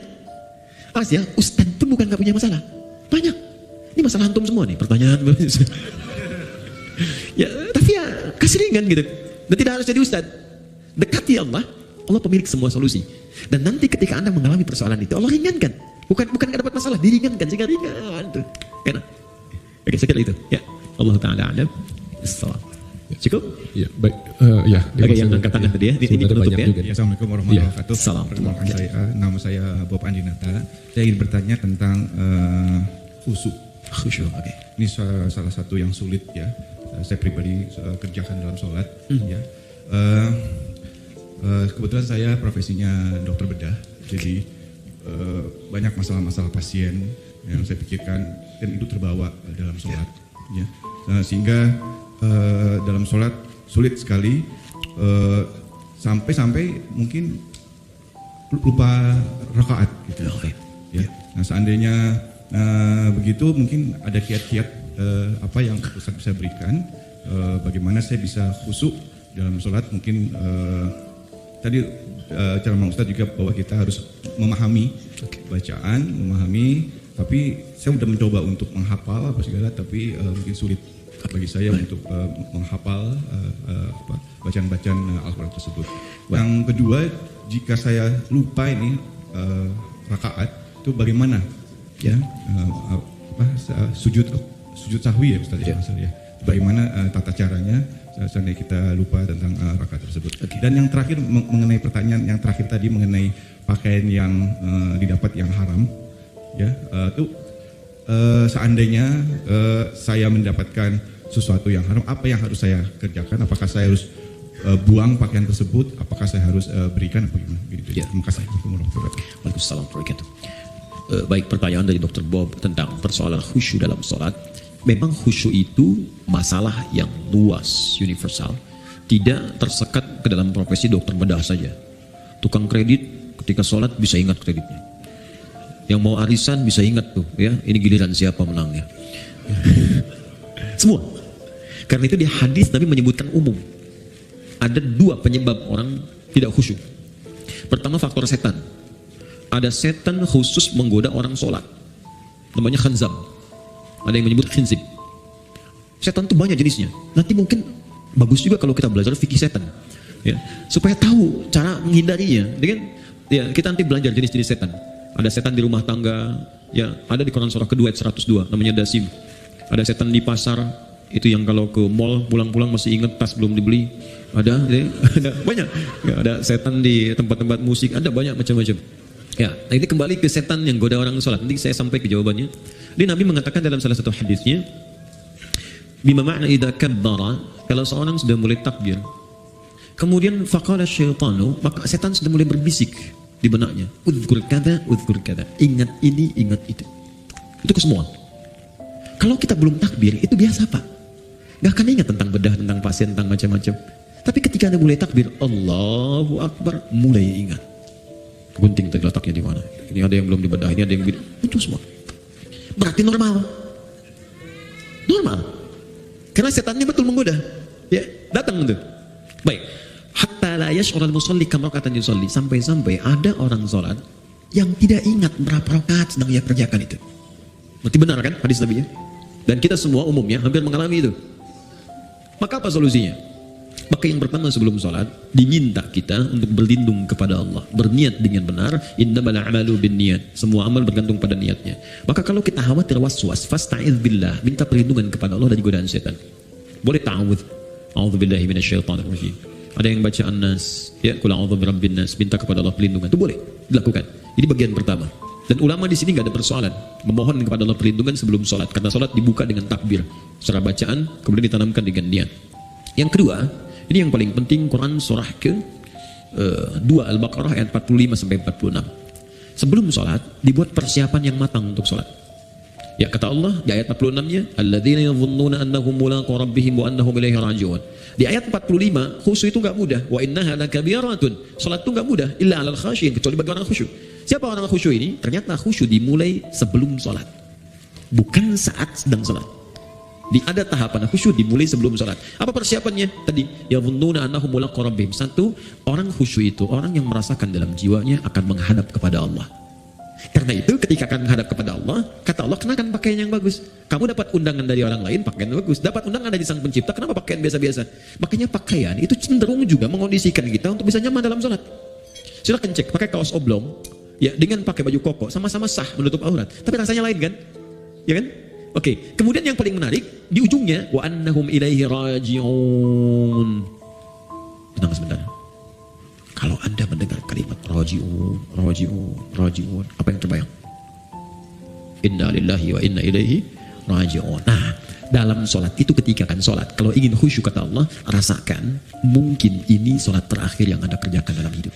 Awas ya, ustadz pun bukan gak punya masalah, banyak. Ini masalah antum semua nih, pertanyaan. Ya, tapi ya kasih ringan gitu. Dan tidak harus jadi ustadz. Dekati Allah, Allah pemilik semua solusi. Dan nanti ketika Anda mengalami persoalan itu, Allah ringankan. Bukan nggak dapat masalah, diringankan sehingga ringan tuh. Enak. Oke, sekali itu. Ya, Allah Taala alam. Assalam. Cukup? Ya, baik. Ya. Oke, yang angkat tangan tadi ya. Ini penutup ya. Juga. Assalamualaikum warahmatullahi wabarakatuh. Salam. Perkenalkan nama saya Bob Andinata. Saya ingin bertanya tentang khusyuk. Khusyuk. Oke. Ini salah satu yang sulit ya. Saya pribadi kerjakan dalam sholat. Ya. Kebetulan saya profesinya dokter bedah. Jadi banyak masalah-masalah pasien yang saya pikirkan dan itu terbawa dalam sholat. Ya. Sehingga dalam sholat sulit sekali sampai mungkin lupa rakaat gitu. Ya. Nah seandainya begitu mungkin ada kiat-kiat apa yang Ustaz bisa berikan bagaimana saya bisa khusyuk dalam sholat. Mungkin tadi ceramah Ustaz juga bahwa kita harus memahami bacaan, memahami, tapi saya sudah mencoba untuk menghafal apa segala, tapi mungkin sulit bagi saya untuk menghafal bacaan-bacaan Al-Quran tersebut. Yang kedua, jika saya lupa ini rakaat itu bagaimana ya sujud sahwi ya Ustaz ya. Bagaimana tata caranya seandainya kita lupa tentang rakaat tersebut. Dan yang terakhir mengenai pertanyaan yang terakhir tadi mengenai pakaian yang didapat yang haram ya, itu seandainya saya mendapatkan sesuatu yang haram, apa yang harus saya kerjakan? Apakah saya harus buang pakaian tersebut? Apakah saya harus berikan? Apa gimana? Gitu. Ya. Terima kasih. Waalaikumsalam warahmatullahi wabarakatuh. Baik, pertanyaan dari Dr. Bob tentang persoalan khusyuk dalam sholat. Memang khusyuk itu masalah yang luas, universal. Tidak tersekat ke dalam profesi dokter bedah saja. Tukang kredit ketika sholat bisa ingat kreditnya. Yang mau arisan bisa ingat tuh ya, ini giliran siapa menangnya. Semua. Karena itu di hadis Nabi menyebutkan umum. Ada 2 penyebab orang tidak khusyuk. Pertama faktor setan. Ada setan khusus menggoda orang sholat. Namanya khanzab. Ada yang menyebut khinzib. Setan itu banyak jenisnya. Nanti mungkin bagus juga kalau kita belajar fikih setan. Ya, supaya tahu cara menghindarinya. Dengan ya kita nanti belajar jenis-jenis setan. Ada setan di rumah tangga, ya ada di Quran surah kedua ayat 102 namanya dasim. Ada setan di pasar, itu yang kalau ke mall pulang-pulang masih ingat tas belum dibeli. Ada banyak. Ya, ada setan di tempat-tempat musik, ada banyak macam-macam. Ya, nah ini kembali ke setan yang goda orang sholat. Nanti saya sampai ke jawabannya. Jadi Nabi mengatakan dalam salah satu hadisnya, bima ma'na idza kabbara, kalau seorang sudah mulai takbir, kemudian faqala syaitanu, maka setan sudah mulai berbisik di benaknya, udzkur kada, ingat ini, ingat itu. Itu ke semua. Kalau kita belum takbir, itu biasa Pak. Gak akan ingat tentang bedah, tentang pasien, tentang macam-macam. Tapi ketika Anda mulai takbir, Allahu Akbar, mulai ingat. Gunting tadi letaknya di mana? Ini ada yang belum dibedah, ini ada yang itu semua. Berarti normal. Normal. Karena setannya betul menggoda. Ya, datang itu. Baik. Hatta la yash'urul musalli kam raka'atan yusalli. Sampai-sampai ada orang sholat yang tidak ingat berapa rakaat sedang ia kerjakan itu. Berarti benar kan hadis Nabi ya? Dan kita semua umumnya hampir mengalami itu. Maka apa solusinya? Maka yang pertama sebelum sholat diminta kita untuk berlindung kepada Allah, berniat dengan benar. Innamal a'malu binniyat. Semua amal bergantung pada niatnya. Maka kalau kita khawatir waswas, fasta'idz billah, minta perlindungan kepada Allah dari godaan setan. Boleh ta'awudz. A'udzubillahi minasyaitonir rajim. Ada yang baca An-Nas, ya, qul a'udzu birabbin nas, minta kepada Allah perlindungan. Itu boleh dilakukan. Ini bagian pertama. Dan ulama di sini nggak ada persoalan memohon kepada Allah perlindungan sebelum sholat, karena sholat dibuka dengan takbir secara bacaan, kemudian ditanamkan dengan niat. Yang kedua, ini yang paling penting, Quran surah ke 2 Al-Baqarah ayat 45 sampai 46. Sebelum sholat dibuat persiapan yang matang untuk sholat. Ya, kata Allah di ayat 46-nya, alladzina yadhunnuna annahum mulaqu rabbihim wa annahum ilaihi raji'un. Di ayat 45, khusyuk itu enggak mudah. Wa innaha lakabiratun. Salat itu enggak mudah illa 'alal khasyin, kecuali bagi orang khusyuk. Siapa orang khusyuk ini? Ternyata khusyuk dimulai sebelum salat. Bukan saat sedang salat. Ada tahapan khusyuk dimulai sebelum salat. Apa persiapannya? Tadi, yadhunnuna annahum mulaqu rabbihim. Satu, orang khusyuk itu orang yang merasakan dalam jiwanya akan menghadap kepada Allah. Karena itu ketika akan menghadap kepada Allah, kata Allah, kenakan pakaian yang bagus. Kamu dapat undangan dari orang lain, pakaian bagus. Dapat undangan dari Sang Pencipta, kenapa pakaian biasa-biasa? Makanya pakaian itu cenderung juga mengondisikan kita untuk bisa nyaman dalam sholat. Silahkan cek, pakai kaos oblong, ya dengan pakai baju koko sama-sama sah menutup aurat, tapi rasanya lain kan? Ya kan? Oke, kemudian yang paling menarik di ujungnya wa annahum ilaihi raji'un. Tenang sebentar. Kalau Anda mendengar kalimat raji'un, apa yang terbayang? Inna lillahi wa inna ilaihi raji'un. Nah, dalam sholat itu ketika kan sholat, kalau ingin khusyuk kata Allah, rasakan mungkin ini sholat terakhir yang Anda kerjakan dalam hidup.